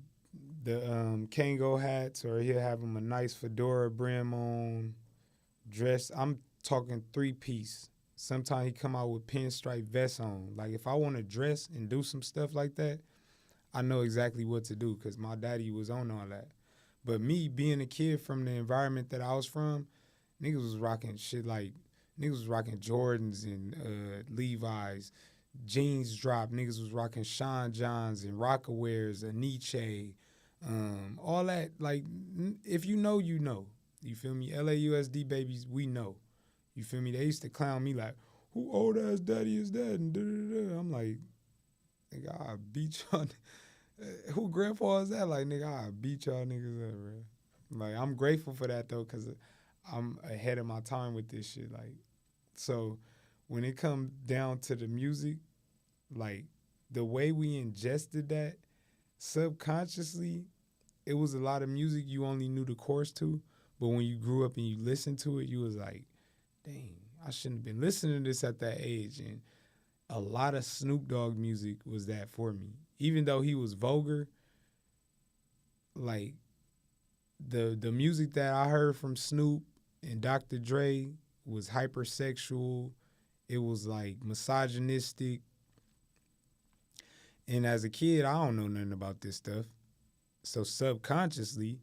Kango hats, or he'll have him a nice fedora brim on, dress. I'm talking 3-piece. Sometimes he come out with pinstripe vests on. Like, if I want to dress and do some stuff like that, I know exactly what to do because my daddy was on all that. But me being a kid from the environment that I was from, niggas was rocking shit like, niggas was rocking Jordans and Levi's, jeans drop. Niggas was rocking Sean Johns and Rockawares, Nietzsche, all that. Like, if you know, you know. You feel me? LAUSD babies, we know. You feel me? They used to clown me like, who old ass daddy is that? And da-da-da. I'm like, nigga, I'll beat y'all. Who grandpa is that? Like, nigga, I'll beat y'all niggas up, bro. Like, I'm grateful for that, though, because I'm ahead of my time with this shit. Like, so when it comes down to the music, like, the way we ingested that subconsciously, it was a lot of music you only knew the chorus to, but when you grew up and you listened to it, you was like, dang, I shouldn't have been listening to this at that age. And a lot of Snoop Dogg music was that for me. Even though he was vulgar, like, the music that I heard from Snoop and Dr. Dre was hypersexual. It was, like, misogynistic. And as a kid, I don't know nothing about this stuff. So subconsciously,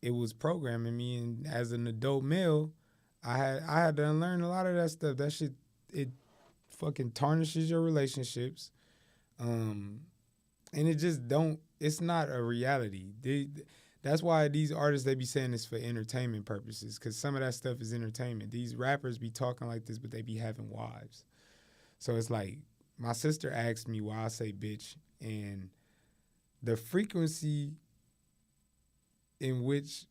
it was programming me. And as an adult male, I had to unlearn a lot of that stuff. That shit, it fucking tarnishes your relationships. And it just it's not a reality. That's why these artists, they be saying this for entertainment purposes, because some of that stuff is entertainment. These rappers be talking like this, but they be having wives. So it's like, my sister asked me why I say bitch, and the frequency in which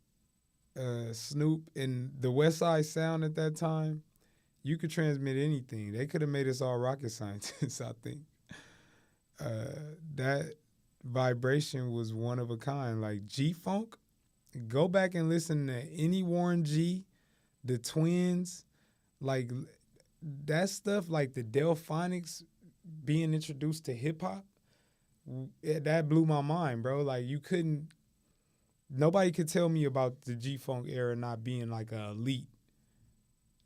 Snoop and the West Side Sound at that time, you could transmit anything. They could have made us all rocket scientists, I think. That vibration was one of a kind. Like, G-Funk, Go back and listen to any Warren G, the Twins, like that stuff, like the Delphonics being introduced to hip hop. That blew my mind, bro. Like nobody could tell me about the G Funk era not being like a elite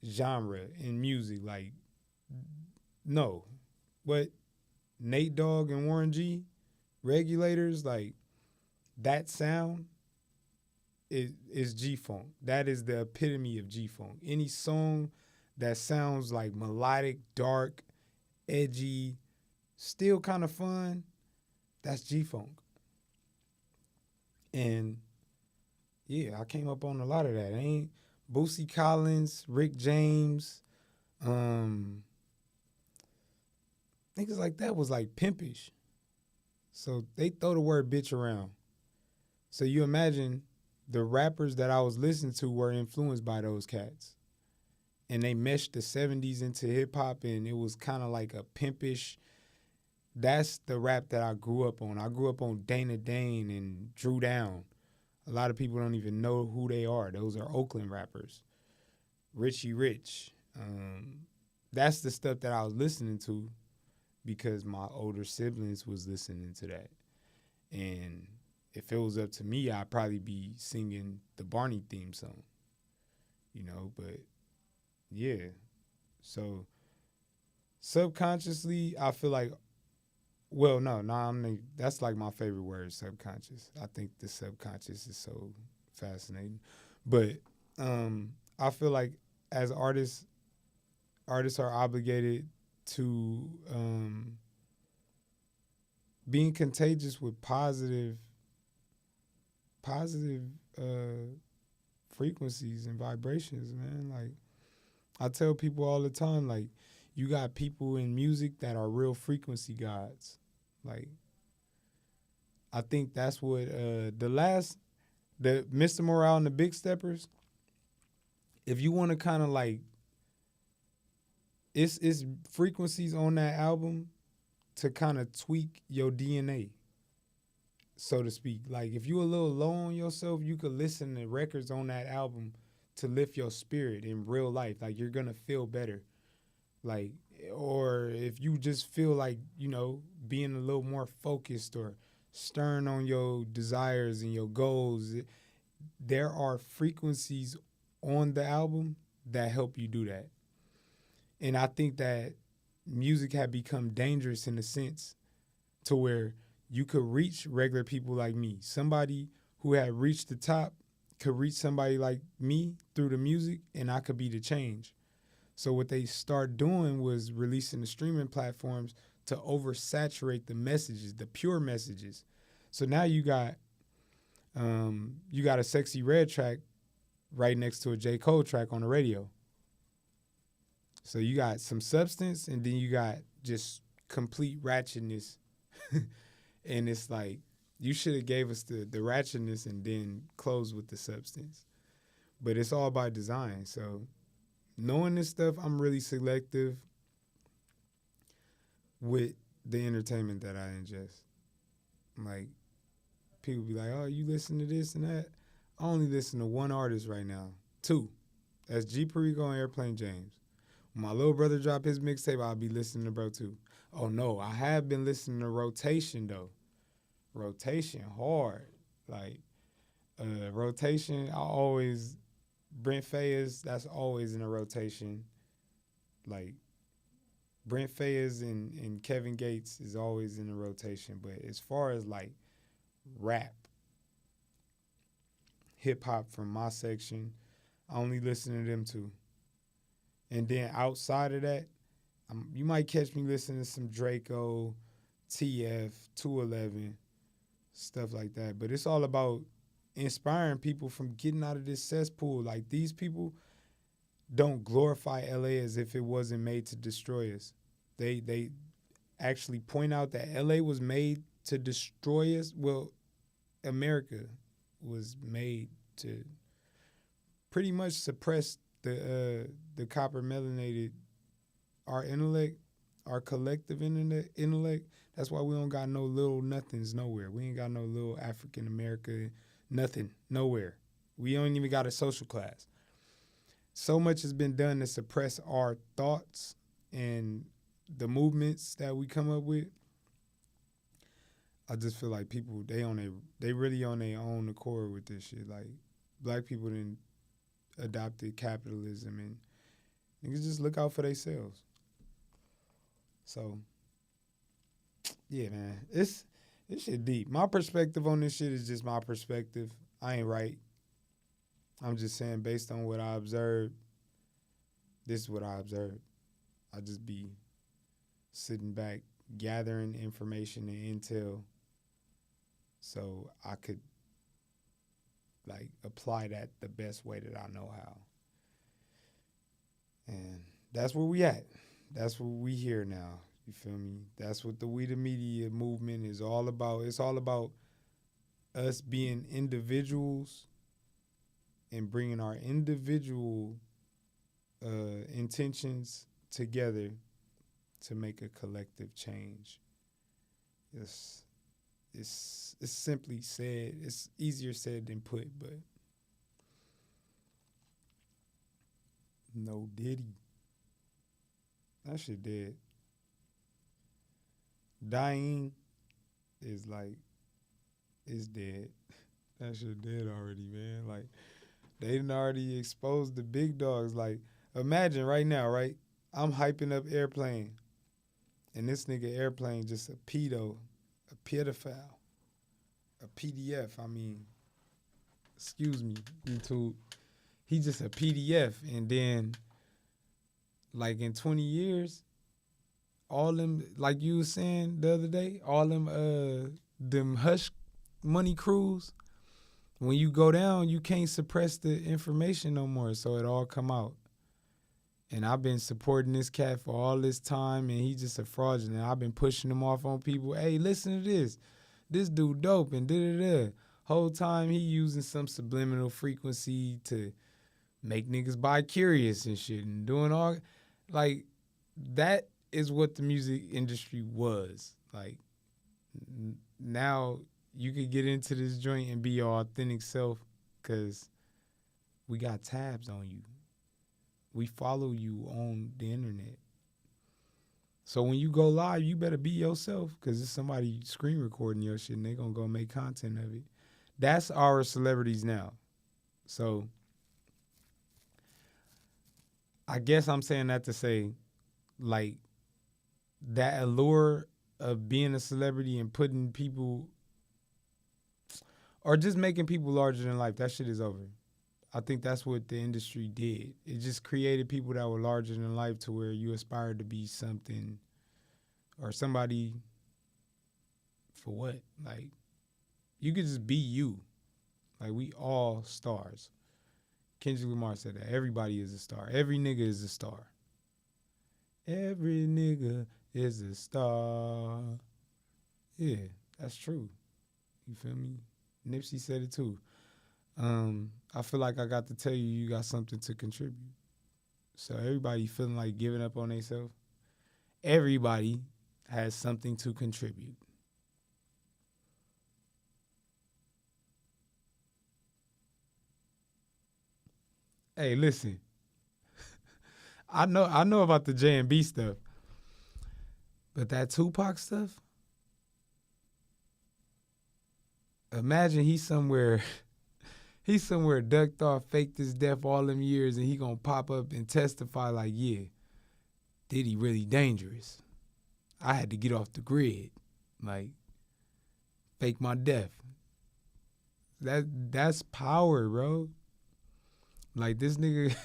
genre in music. Like, no. But Nate Dogg and Warren G, Regulators, like that sound is G Funk. That is the epitome of G Funk. Any song that sounds like melodic, dark, edgy, still kind of fun, that's G Funk. And yeah, I came up on a lot of that. Ain't Boosie Collins, Rick James, niggas like that was like pimpish. So they throw the word bitch around. So you imagine the rappers that I was listening to were influenced by those cats. And they meshed the 70s into hip hop, and it was kind of like a pimpish. That's the rap that I grew up on. I grew up on Dana Dane and Drew Down. A lot of people don't even know who they are. Those are Oakland rappers. Richie Rich. That's the stuff that I was listening to because my older siblings was listening to that. And if it was up to me, I'd probably be singing the Barney theme song. You know, but yeah. So subconsciously, I feel like, well, that's like my favorite word, subconscious. I think the subconscious is so fascinating. But I feel like as artists are obligated to being contagious with positive frequencies and vibrations, man. Like, I tell people all the time, like, you got people in music that are real frequency gods. Like, I think that's what the Mr. Morale and the Big Steppers, if you want to kind of like, it's frequencies on that album to kind of tweak your DNA, so to speak. Like, if you a little low on yourself, you could listen to records on that album to lift your spirit in real life. Like, you're going to feel better. Like, or if you just feel like, you know, being a little more focused or stern on your desires and your goals, there are frequencies on the album that help you do that. And I think that music had become dangerous in a sense to where you could reach regular people like me. Somebody who had reached the top could reach somebody like me through the music, and I could be the change. So what they start doing was releasing the streaming platforms to oversaturate the messages, the pure messages. So now you got a Sexy Red track right next to a J. Cole track on the radio. So you got some substance, and then you got just complete ratchetness. And it's like, you should have gave us the ratchetness and then closed with the substance. But it's all by design. So knowing this stuff, I'm really selective with the entertainment that I ingest. Like, people be like, oh, you listen to this and that? I only listen to one artist right now. Two. That's G Perico and Airplane James. When my little brother drop his mixtape, I'll be listening to bro too. Oh no, I have been listening to Rotation though. Rotation hard. Like, Rotation, Brent Faiyaz, that's always in a rotation. Like, Brent Faiyaz and Kevin Gates is always in a rotation. But as far as like rap, hip hop from my section, I only listen to them two. And then outside of that, you might catch me listening to some Draco, TF, 211, stuff like that. But it's all about inspiring people from getting out of this cesspool. Like, these people don't glorify LA as if it wasn't made to destroy us. They actually point out that LA was made to destroy us. Well, America was made to pretty much suppress the copper melanated, our intellect, our collective intellect. That's why we don't got no little nothings nowhere. We ain't got no little African America Nothing. Nowhere. We don't even got a social class. So much has been done to suppress our thoughts and the movements that we come up with. I just feel like people, they really on their own accord with this shit. Like, black people didn't adopted capitalism and niggas just look out for themselves. So, yeah, man. This shit deep. My perspective on this shit is just my perspective. I ain't right. I'm just saying based on what I observed, this is what I observed. I just be sitting back, gathering information and intel so I could, like, apply that the best way that I know how. And that's where we at. That's where we here now. You feel me? That's what the We the Media movement is all about. It's all about us being individuals and bringing our individual intentions together to make a collective change. It's simply said. It's easier said than put, but no Diddy. That shit dead. Dying is like, it's dead. That shit dead already, man. Like, they done already exposed the big dogs. Like, imagine right now, right? I'm hyping up Airplane, and this nigga Airplane just a pedo, a pedophile, a PDF. I mean, excuse me, YouTube. He just a PDF, and then, like, in 20 years, all them, like you was saying the other day, all them hush money crews, when you go down, you can't suppress the information no more, so it all come out. And I've been supporting this cat for all this time, and he just a fraudulent. I've been pushing him off on people. Hey, listen to this. This dude dope, and da-da-da. Whole time he using some subliminal frequency to make niggas bi-curious and shit, and doing all, like, that is what the music industry was. Like, now you could get into this joint and be your authentic self because we got tabs on you. We follow you on the internet. So when you go live, you better be yourself because there's somebody screen recording your shit and they gonna go make content of it. That's our celebrities now. So I guess I'm saying that to say, like, that allure of being a celebrity and putting people, or just making people larger than life, that shit is over. I think that's what the industry did. It just created people that were larger than life to where you aspired to be something or somebody for what? Like, you could just be you. Like, we all stars. Kendrick Lamar said that. Everybody is a star. Every nigga is a star. Every nigga is a star. Yeah, that's true. You feel me? Nipsey said it too. I feel like I got to tell you, you got something to contribute. So everybody feeling like giving up on themselves, everybody has something to contribute. Hey, listen. I know about the J&B stuff, but that Tupac stuff, imagine he's somewhere ducked off, faked his death all them years, and he gonna pop up and testify like, yeah, Diddy really dangerous. I had to get off the grid, like, fake my death. That's power, bro. Like, this nigga,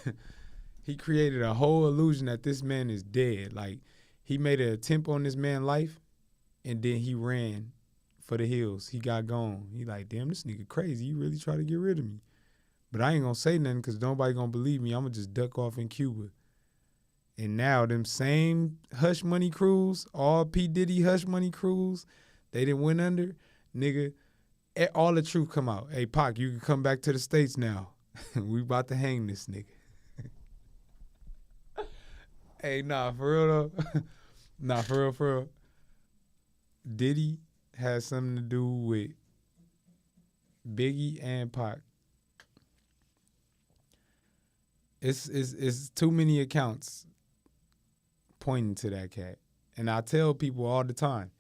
he created a whole illusion that this man is dead. Like, he made an attempt on this man's life, and then he ran for the hills. He got gone. He like, damn, this nigga crazy. He really try to get rid of me. But I ain't gonna say nothing because nobody gonna believe me. I'm gonna just duck off in Cuba. And now them same hush money crews, all P. Diddy hush money crews, they didn't went under. Nigga, all the truth come out. Hey, Pac, you can come back to the States now. We about to hang this nigga. Hey, nah, for real though. Nah, for real. Diddy has something to do with Biggie and Pac. It's too many accounts pointing to that cat. And I tell people all the time,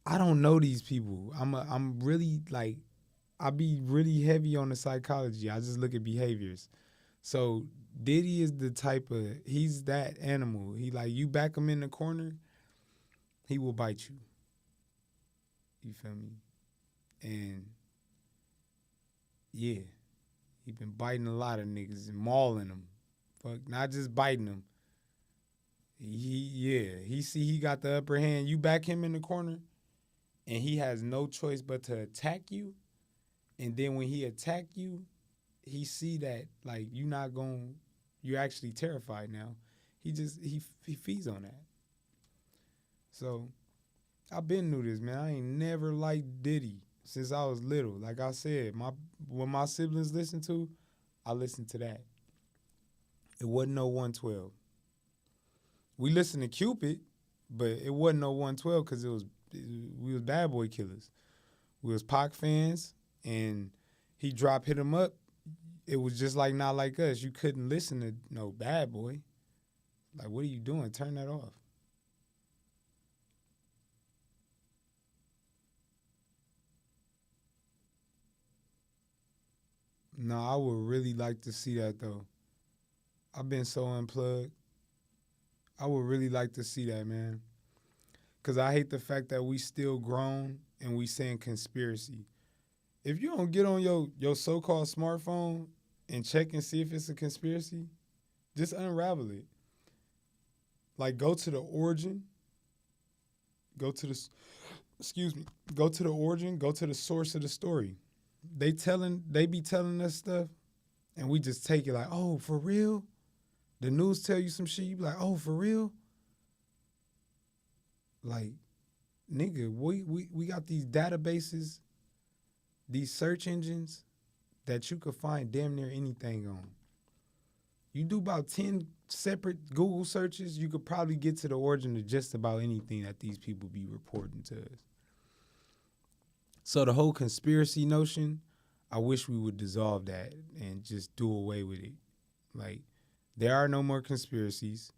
I don't know these people. I'm really like, I be really heavy on the psychology. I just look at behaviors. So Diddy is the type of, he's that animal. He like, you back him in the corner, he will bite you. You feel me? And yeah, he been biting a lot of niggas and mauling them. Fuck, not just biting them. He see he got the upper hand. You back him in the corner, and he has no choice but to attack you. And then when he attack you, he see that like you're actually terrified now. He feeds on that. So I've been through this, man. I ain't never liked Diddy since I was little. Like I said, what my siblings listen to, I listen to that. It wasn't no 112. We listened to Cupid, but it wasn't no 112 because we was bad boy killers. We was Pac fans, and he hit him up. It was just like Not Like Us. You couldn't listen to no bad boy. Like, what are you doing? Turn that off. No, I would really like to see that, though. I've been so unplugged. I would really like to see that, man. Because I hate the fact that we still grown and we saying conspiracy. If you don't get on your so-called smartphone and check and see if it's a conspiracy, just unravel it. Like, go to the origin. Go to the origin. Go to the source of the story. They be telling us stuff, and we just take it like, oh, for real? The news tell you some shit, you be like, oh, for real? Like, nigga, we got these databases, these search engines that you could find damn near anything on. You do about 10 separate Google searches, you could probably get to the origin of just about anything that these people be reporting to us. So the whole conspiracy notion, I wish we would dissolve that and just do away with it. Like, there are no more conspiracies.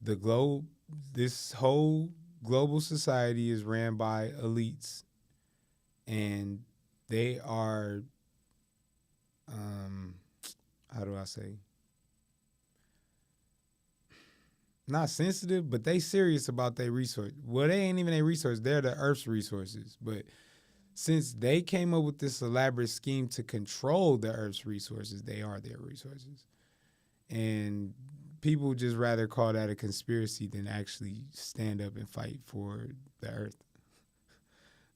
This whole global society is ran by elites, and they are, how do I say? Not sensitive, but they serious about their resource. Well, they ain't even their resource. They're the Earth's resources. But since they came up with this elaborate scheme to control the Earth's resources, they are their resources. And people just rather call that a conspiracy than actually stand up and fight for the Earth.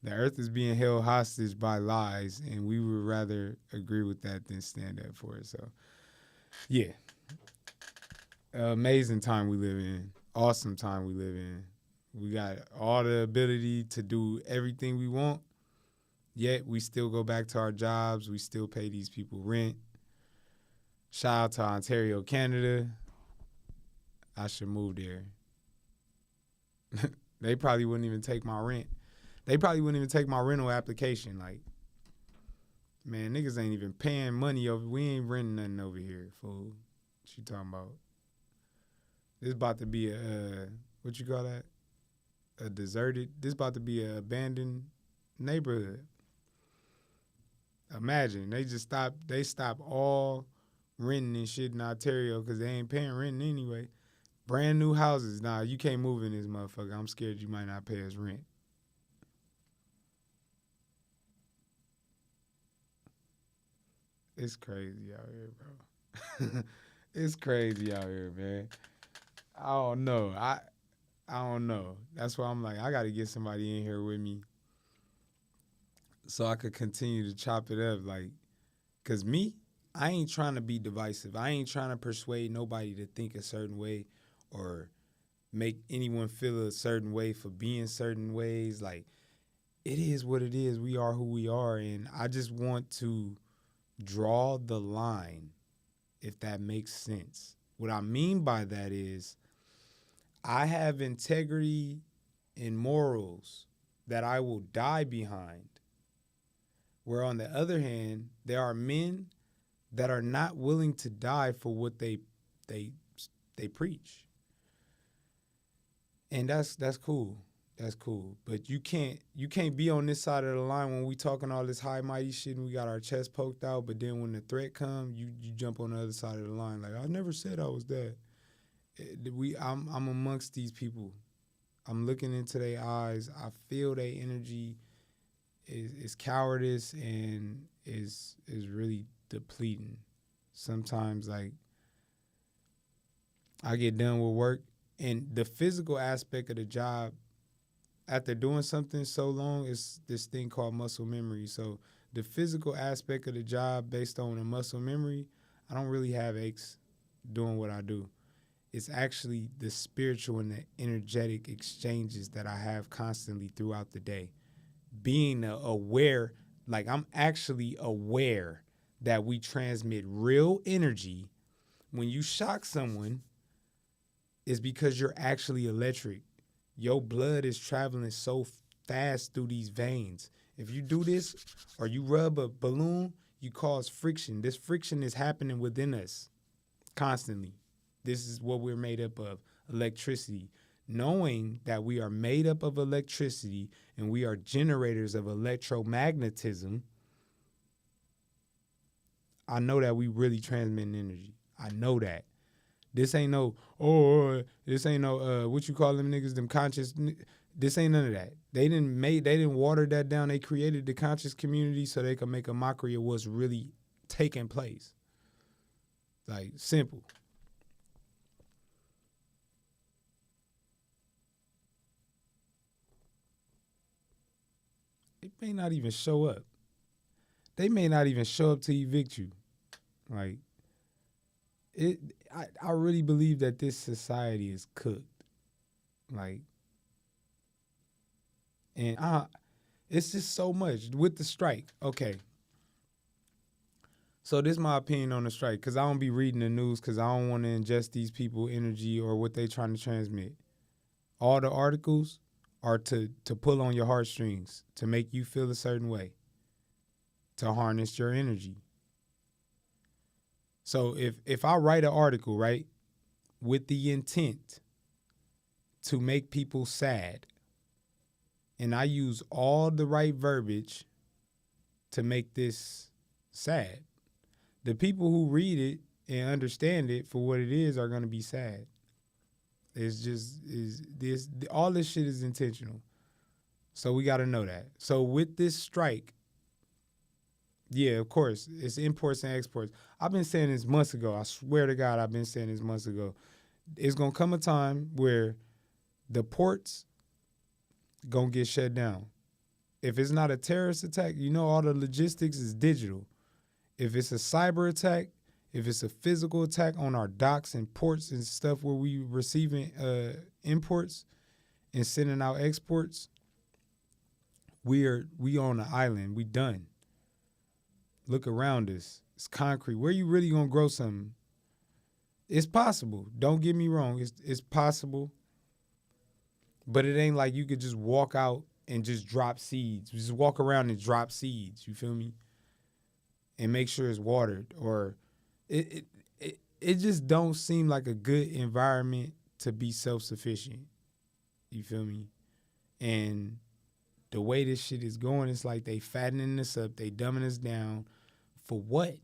The Earth is being held hostage by lies, and we would rather agree with that than stand up for it. So, yeah. Amazing time we live in. Awesome time we live in. We got all the ability to do everything we want, yet we still go back to our jobs. We still pay these people rent. Shout out to Ontario, Canada. I should move there. They probably wouldn't even take my rent. They probably wouldn't even take my rental application. Like, man, niggas ain't even paying money over. We ain't renting nothing over here, fool. What you talking about? This about to be what you call that? This about to be an abandoned neighborhood. Imagine, they stop all renting and shit in Ontario because they ain't paying rent anyway. Brand new houses. Nah, you can't move in this motherfucker. I'm scared you might not pay us rent. It's crazy out here, bro. It's crazy out here, man. I don't know. I don't know. That's why I'm like, I got to get somebody in here with me so I could continue to chop it up. Like, because me, I ain't trying to be divisive. I ain't trying to persuade nobody to think a certain way or make anyone feel a certain way for being certain ways. Like, it is what it is. We are who we are. And I just want to draw the line, if that makes sense. What I mean by that is I have integrity and morals that I will die behind. Where on the other hand, there are men that are not willing to die for what they they preach. And that's cool. That's cool. But you can't be on this side of the line when we talking all this high mighty shit and we got our chest poked out, but then when the threat come, you jump on the other side of the line. Like, I never said I was that. I'm amongst these people. I'm looking into their eyes. I feel their energy is cowardice and is really depleting. Sometimes, like, I get done with work and the physical aspect of the job, after doing something so long, is this thing called muscle memory. So the physical aspect of the job based on the muscle memory, I don't really have aches doing what I do. It's actually the spiritual and the energetic exchanges that I have constantly throughout the day. Being aware, like I'm actually aware that we transmit real energy. When you shock someone, it's because you're actually electric. Your blood is traveling so fast through these veins. If you do this or you rub a balloon, you cause friction. This friction is happening within us constantly. This is what we're made up of, electricity. Knowing that we are made up of electricity and we are generators of electromagnetism, I know that we really transmit energy. I know that. This ain't no, what you call them niggas, them conscious. This ain't none of that. They didn't water that down. They created the conscious community so they could make a mockery of what's really taking place. Like, simple. They may not even show up. They may not even show up to evict you. Like, I really believe that this society is cooked. Like, and it's just so much with the strike. Okay. So this is my opinion on the strike, because I don't be reading the news because I don't want to ingest these people energy or what they trying to transmit. All the articles are to pull on your heartstrings, to make you feel a certain way, to harness your energy. So if I write an article, right, with the intent to make people sad, and I use all the right verbiage to make this sad, the people who read it and understand it for what it is are going to be sad. It's just, all this shit is intentional. So we got to know that. So with this strike, yeah, of course, it's imports and exports. I've been saying this months ago. I swear to God, I've been saying this months ago. It's going to come a time where the ports going to get shut down. If it's not a terrorist attack, you know all the logistics is digital. If it's a cyber attack, if it's a physical attack on our docks and ports and stuff where we receiving imports and sending out exports, we on the island. We done. Look around us. It's concrete. Where you really gonna grow something? It's possible. Don't get me wrong. It's possible. But it ain't like you could just walk out and just drop seeds. Just walk around and drop seeds. You feel me? And make sure it's watered. Or it just don't seem like a good environment to be self-sufficient. You feel me? And the way this shit is going, it's like they fattening us up, they dumbing us down. For what?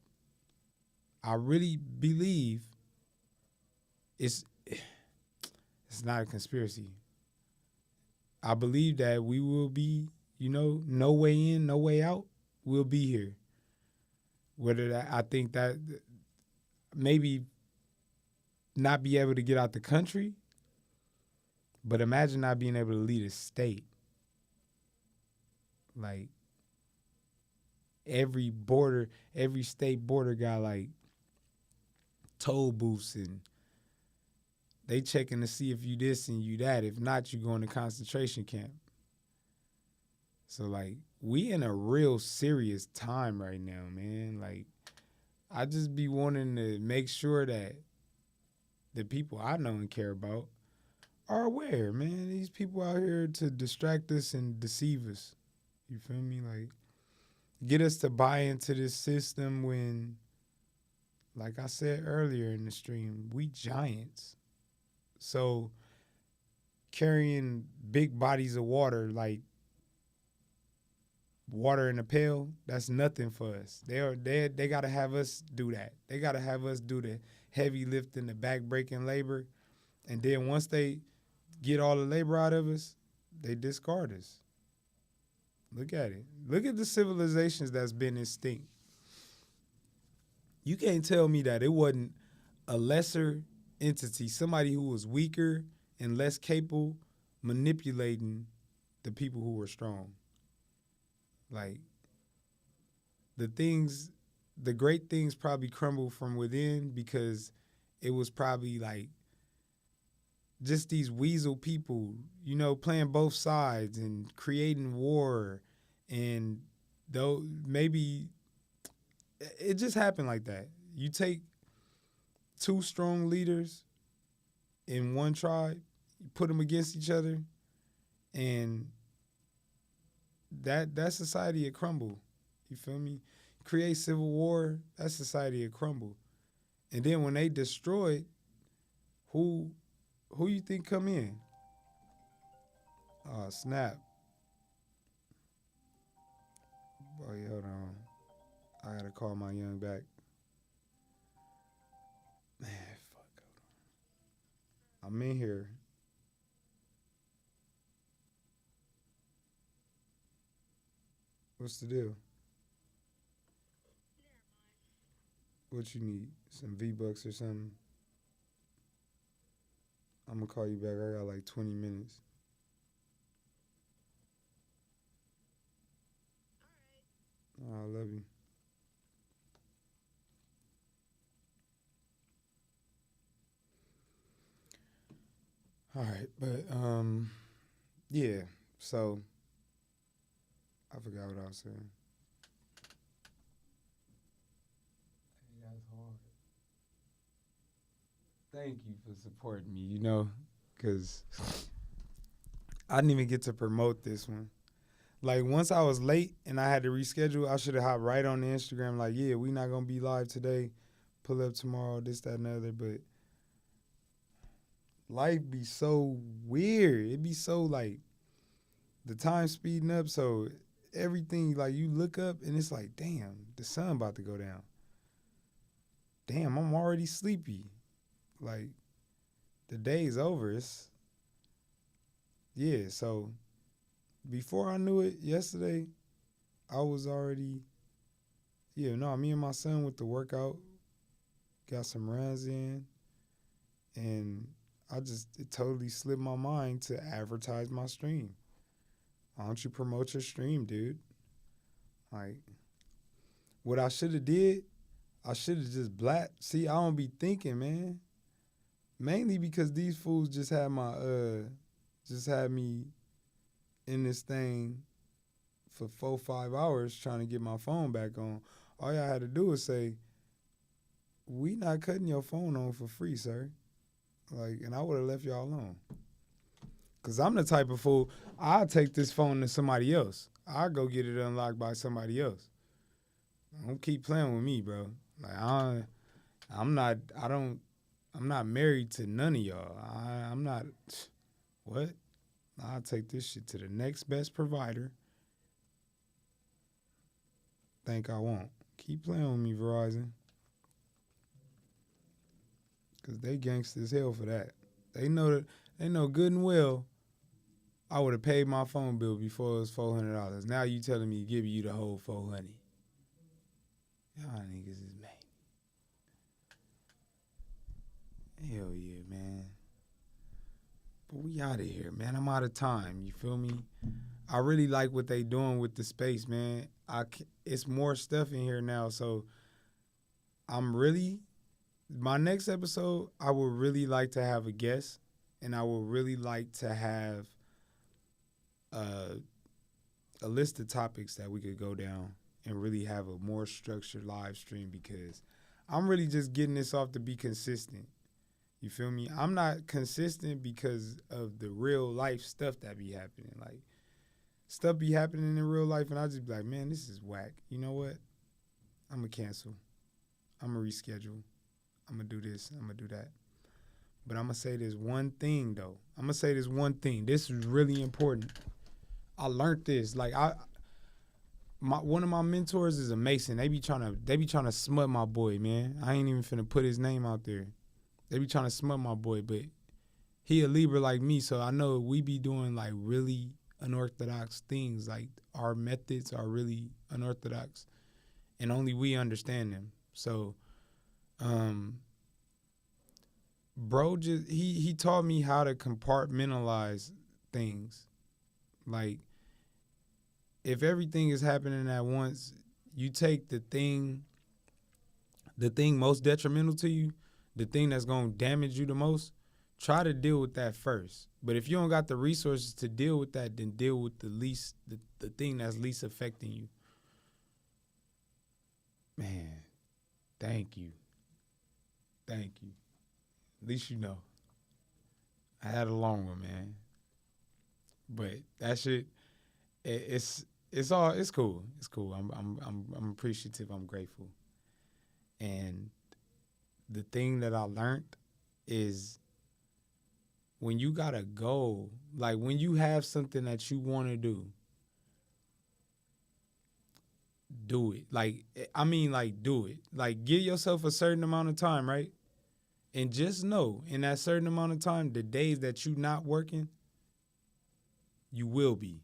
I really believe it's not a conspiracy. I believe that we will be, no way in, no way out. We'll be here. I think that maybe not be able to get out the country, but imagine not being able to lead a state. Like, every state border got like toll booths and they checking to see if you this and you that. If not, you going to concentration camp. So like, we in a real serious time right now, man. Like, I just be wanting to make sure that the people I know and care about are aware, man. These people out here to distract us and deceive us. You feel me? Like, get us to buy into this system when, like I said earlier in the stream, we giants. So carrying big bodies of water, like water in a pail, that's nothing for us. They gotta have us do that. They gotta have us do the heavy lifting, the back breaking labor, and then once they get all the labor out of us, they discard us. Look at it. Look at the civilizations that's been extinct. You can't tell me that it wasn't a lesser entity, somebody who was weaker and less capable, manipulating the people who were strong. Like, the great things probably crumbled from within because it was probably like just these weasel people, playing both sides and creating war. And though maybe it just happened like that. You take two strong leaders in one tribe, you put them against each other, and that society would crumble. You feel me? Create civil war, that society would crumble. And then when they destroy it, who you think come in? Oh, snap. Boy, hold on. I gotta call my young back. Man, fuck. I'm in here. What's the deal? What you need? Some V-Bucks or something? I'm gonna call you back. I got like 20 minutes. All right. I love you. All right, but yeah. So I forgot what I was saying. Hey, that's hard. Thank you for supporting me, because I didn't even get to promote this one. Like, once I was late and I had to reschedule, I should have hopped right on the Instagram like, yeah, we not going to be live today. Pull up tomorrow, this, that, and the other. But life be so weird. It be so, like, the time speeding up. So everything, like, you look up and it's like, damn, the sun about to go down. Damn, I'm already sleepy. Like, the day's over. So before I knew it yesterday, I was already, me and my son went to work out, got some runs in, and it totally slipped my mind to advertise my stream. Why don't you promote your stream, dude? Like, what I should have did, I should have just See, I don't be thinking, man. Mainly because these fools just had me in this thing for 4-5 hours trying to get my phone back on. All y'all had to do was say, we not cutting your phone on for free, sir. Like, and I would have left y'all alone. Because I'm the type of fool, I'll take this phone to somebody else. I'll go get it unlocked by somebody else. Don't keep playing with me, bro. Like, I'm not married to none of y'all. I'm not, what? I'll take this shit to the next best provider. Think I won't. Keep playing with me, Verizon. Because they gangsta as hell for that. They know good and well I would have paid my phone bill before it was $400. Now you telling me to give you the whole $400. Y'all niggas is mad. Hell yeah, man. But we out of here, man. I'm out of time. You feel me? I really like what they doing with the space, man. It's more stuff in here now, so my next episode, I would really like to have a guest, and I would really like to have a list of topics that we could go down and really have a more structured live stream, because I'm really just getting this off to be consistent. You feel me? I'm not consistent because of the real life stuff that be happening. Like, Stuff be happening in real life, and I just be like, man, this is whack. You know what? I'm going to cancel. I'm going to reschedule. I'm going to do this. I'm going to do that. But I'm going to say this one thing, though. I'm going to say this one thing. This is really important. I learned this. Like, one of my mentors is a Mason. They be trying to smut my boy, man. I ain't even finna put his name out there. They be trying to smut my boy, but he a Libra like me, so I know we be doing like really unorthodox things. Like our methods are really unorthodox, and only we understand them. So, bro, just he taught me how to compartmentalize things. Like, if everything is happening at once, you take the thing most detrimental to you, the thing that's gonna damage you the most. Try to deal with that first. But if you don't got the resources to deal with that, then deal with the thing that's least affecting you. Man, thank you. Thank you. At least you know. I had a long one, man. But that shit, it's cool. It's cool. I'm appreciative. I'm grateful. And the thing that I learned is, when you got a goal, like when you have something that you want to do it. Like, I mean, like, do it. Like, give yourself a certain amount of time, right? And just know, in that certain amount of time, the days that you not working, you will be.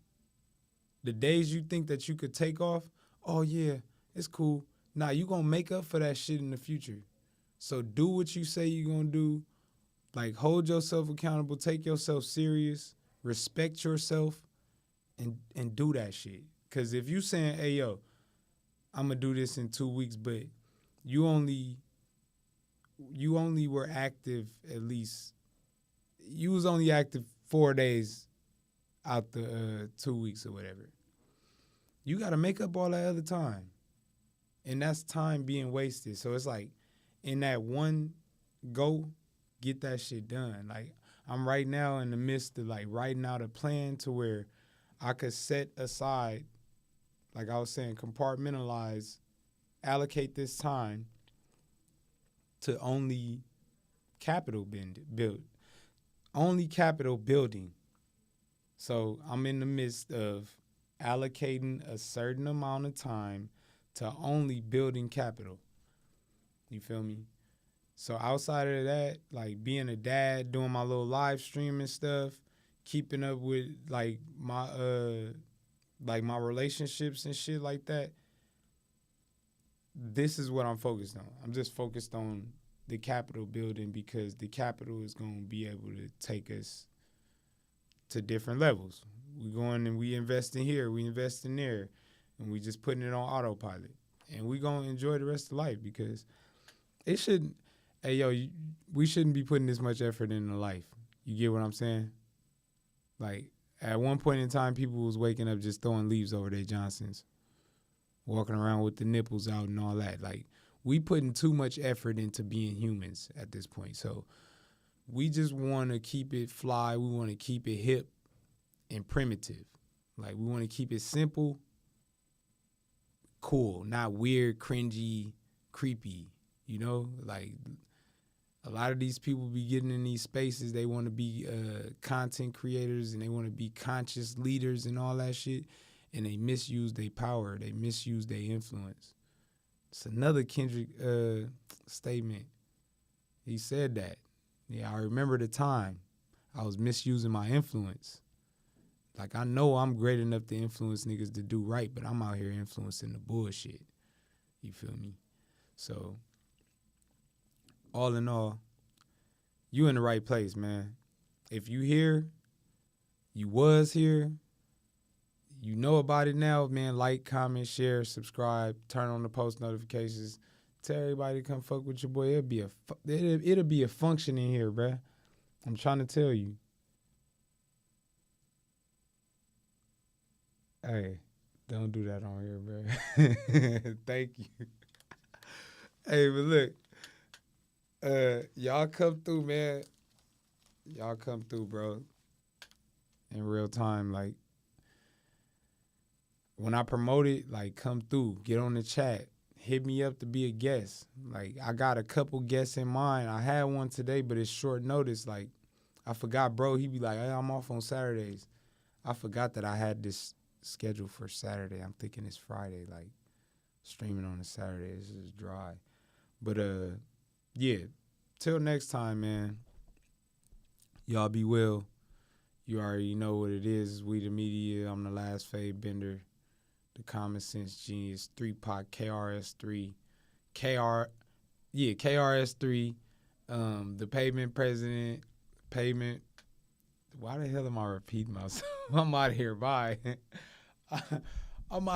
The days you think that you could take off, oh yeah, it's cool. Nah, you gonna make up for that shit in the future. So do what you say you gonna do. Like, hold yourself accountable, take yourself serious, respect yourself, and do that shit. Because if you saying, hey, yo, I'm going to do this in 2 weeks, but you only were active you was only active 4 days out the 2 weeks or whatever. You got to make up all that other time. And that's time being wasted. So it's like, in that one go, get that shit done. Like, I'm right now in the midst of like writing out a plan to where I could set aside, like I was saying, compartmentalize, allocate this time to only capital building. So I'm in the midst of allocating a certain amount of time to only building capital. You feel me? So outside of that, like being a dad, doing my little live stream and stuff, keeping up with like my relationships and shit like that, this is what I'm focused on. I'm just focused on the capital building, because the capital is going to be able to take us to different levels. We going and we invest in here, we invest in there, and we just putting it on autopilot. And we going to enjoy the rest of life, because it shouldn't. Hey, yo, we shouldn't be putting this much effort into life. You get what I'm saying? Like, at one point in time, people was waking up just throwing leaves over their Johnsons, walking around with the nipples out and all that. Like, we putting too much effort into being humans at this point. So we just want to keep it fly. We want to keep it hip and primitive. Like, we want to keep it simple, cool, not weird, cringy, creepy, you know? Like, a lot of these people be getting in these spaces. They want to be content creators, and they want to be conscious leaders and all that shit, and they misuse their power. They misuse their influence. It's another Kendrick statement. He said that. Yeah, I remember the time I was misusing my influence. Like, I know I'm great enough to influence niggas to do right, but I'm out here influencing the bullshit. You feel me? So, all in all, you in the right place, man. If you here, you was here, you know about it now, man. Like, comment, share, subscribe, turn on the post notifications. Tell everybody to come fuck with your boy. It'll be a function in here, bruh. I'm trying to tell you. Hey, don't do that on here, bruh. Thank you. Hey, but look. Y'all come through, man. Y'all come through, bro. In real time, like, when I promote it, like, come through, get on the chat, hit me up to be a guest. Like, I got a couple guests in mind. I had one today, but it's short notice. Like, I forgot, bro. He be like, hey, I'm off on Saturdays. I forgot that I had this scheduled for Saturday. I'm thinking it's Friday, like, streaming on a Saturday. This is dry. But, yeah, till next time, man. Y'all be well. You already know what it is. We the media. I'm the last fade bender. The common sense genius. 3-Pot, KRS3. KRS3. The pavement president. Pavement. Why the hell am I repeating myself? I'm out of here. Bye. I'm out.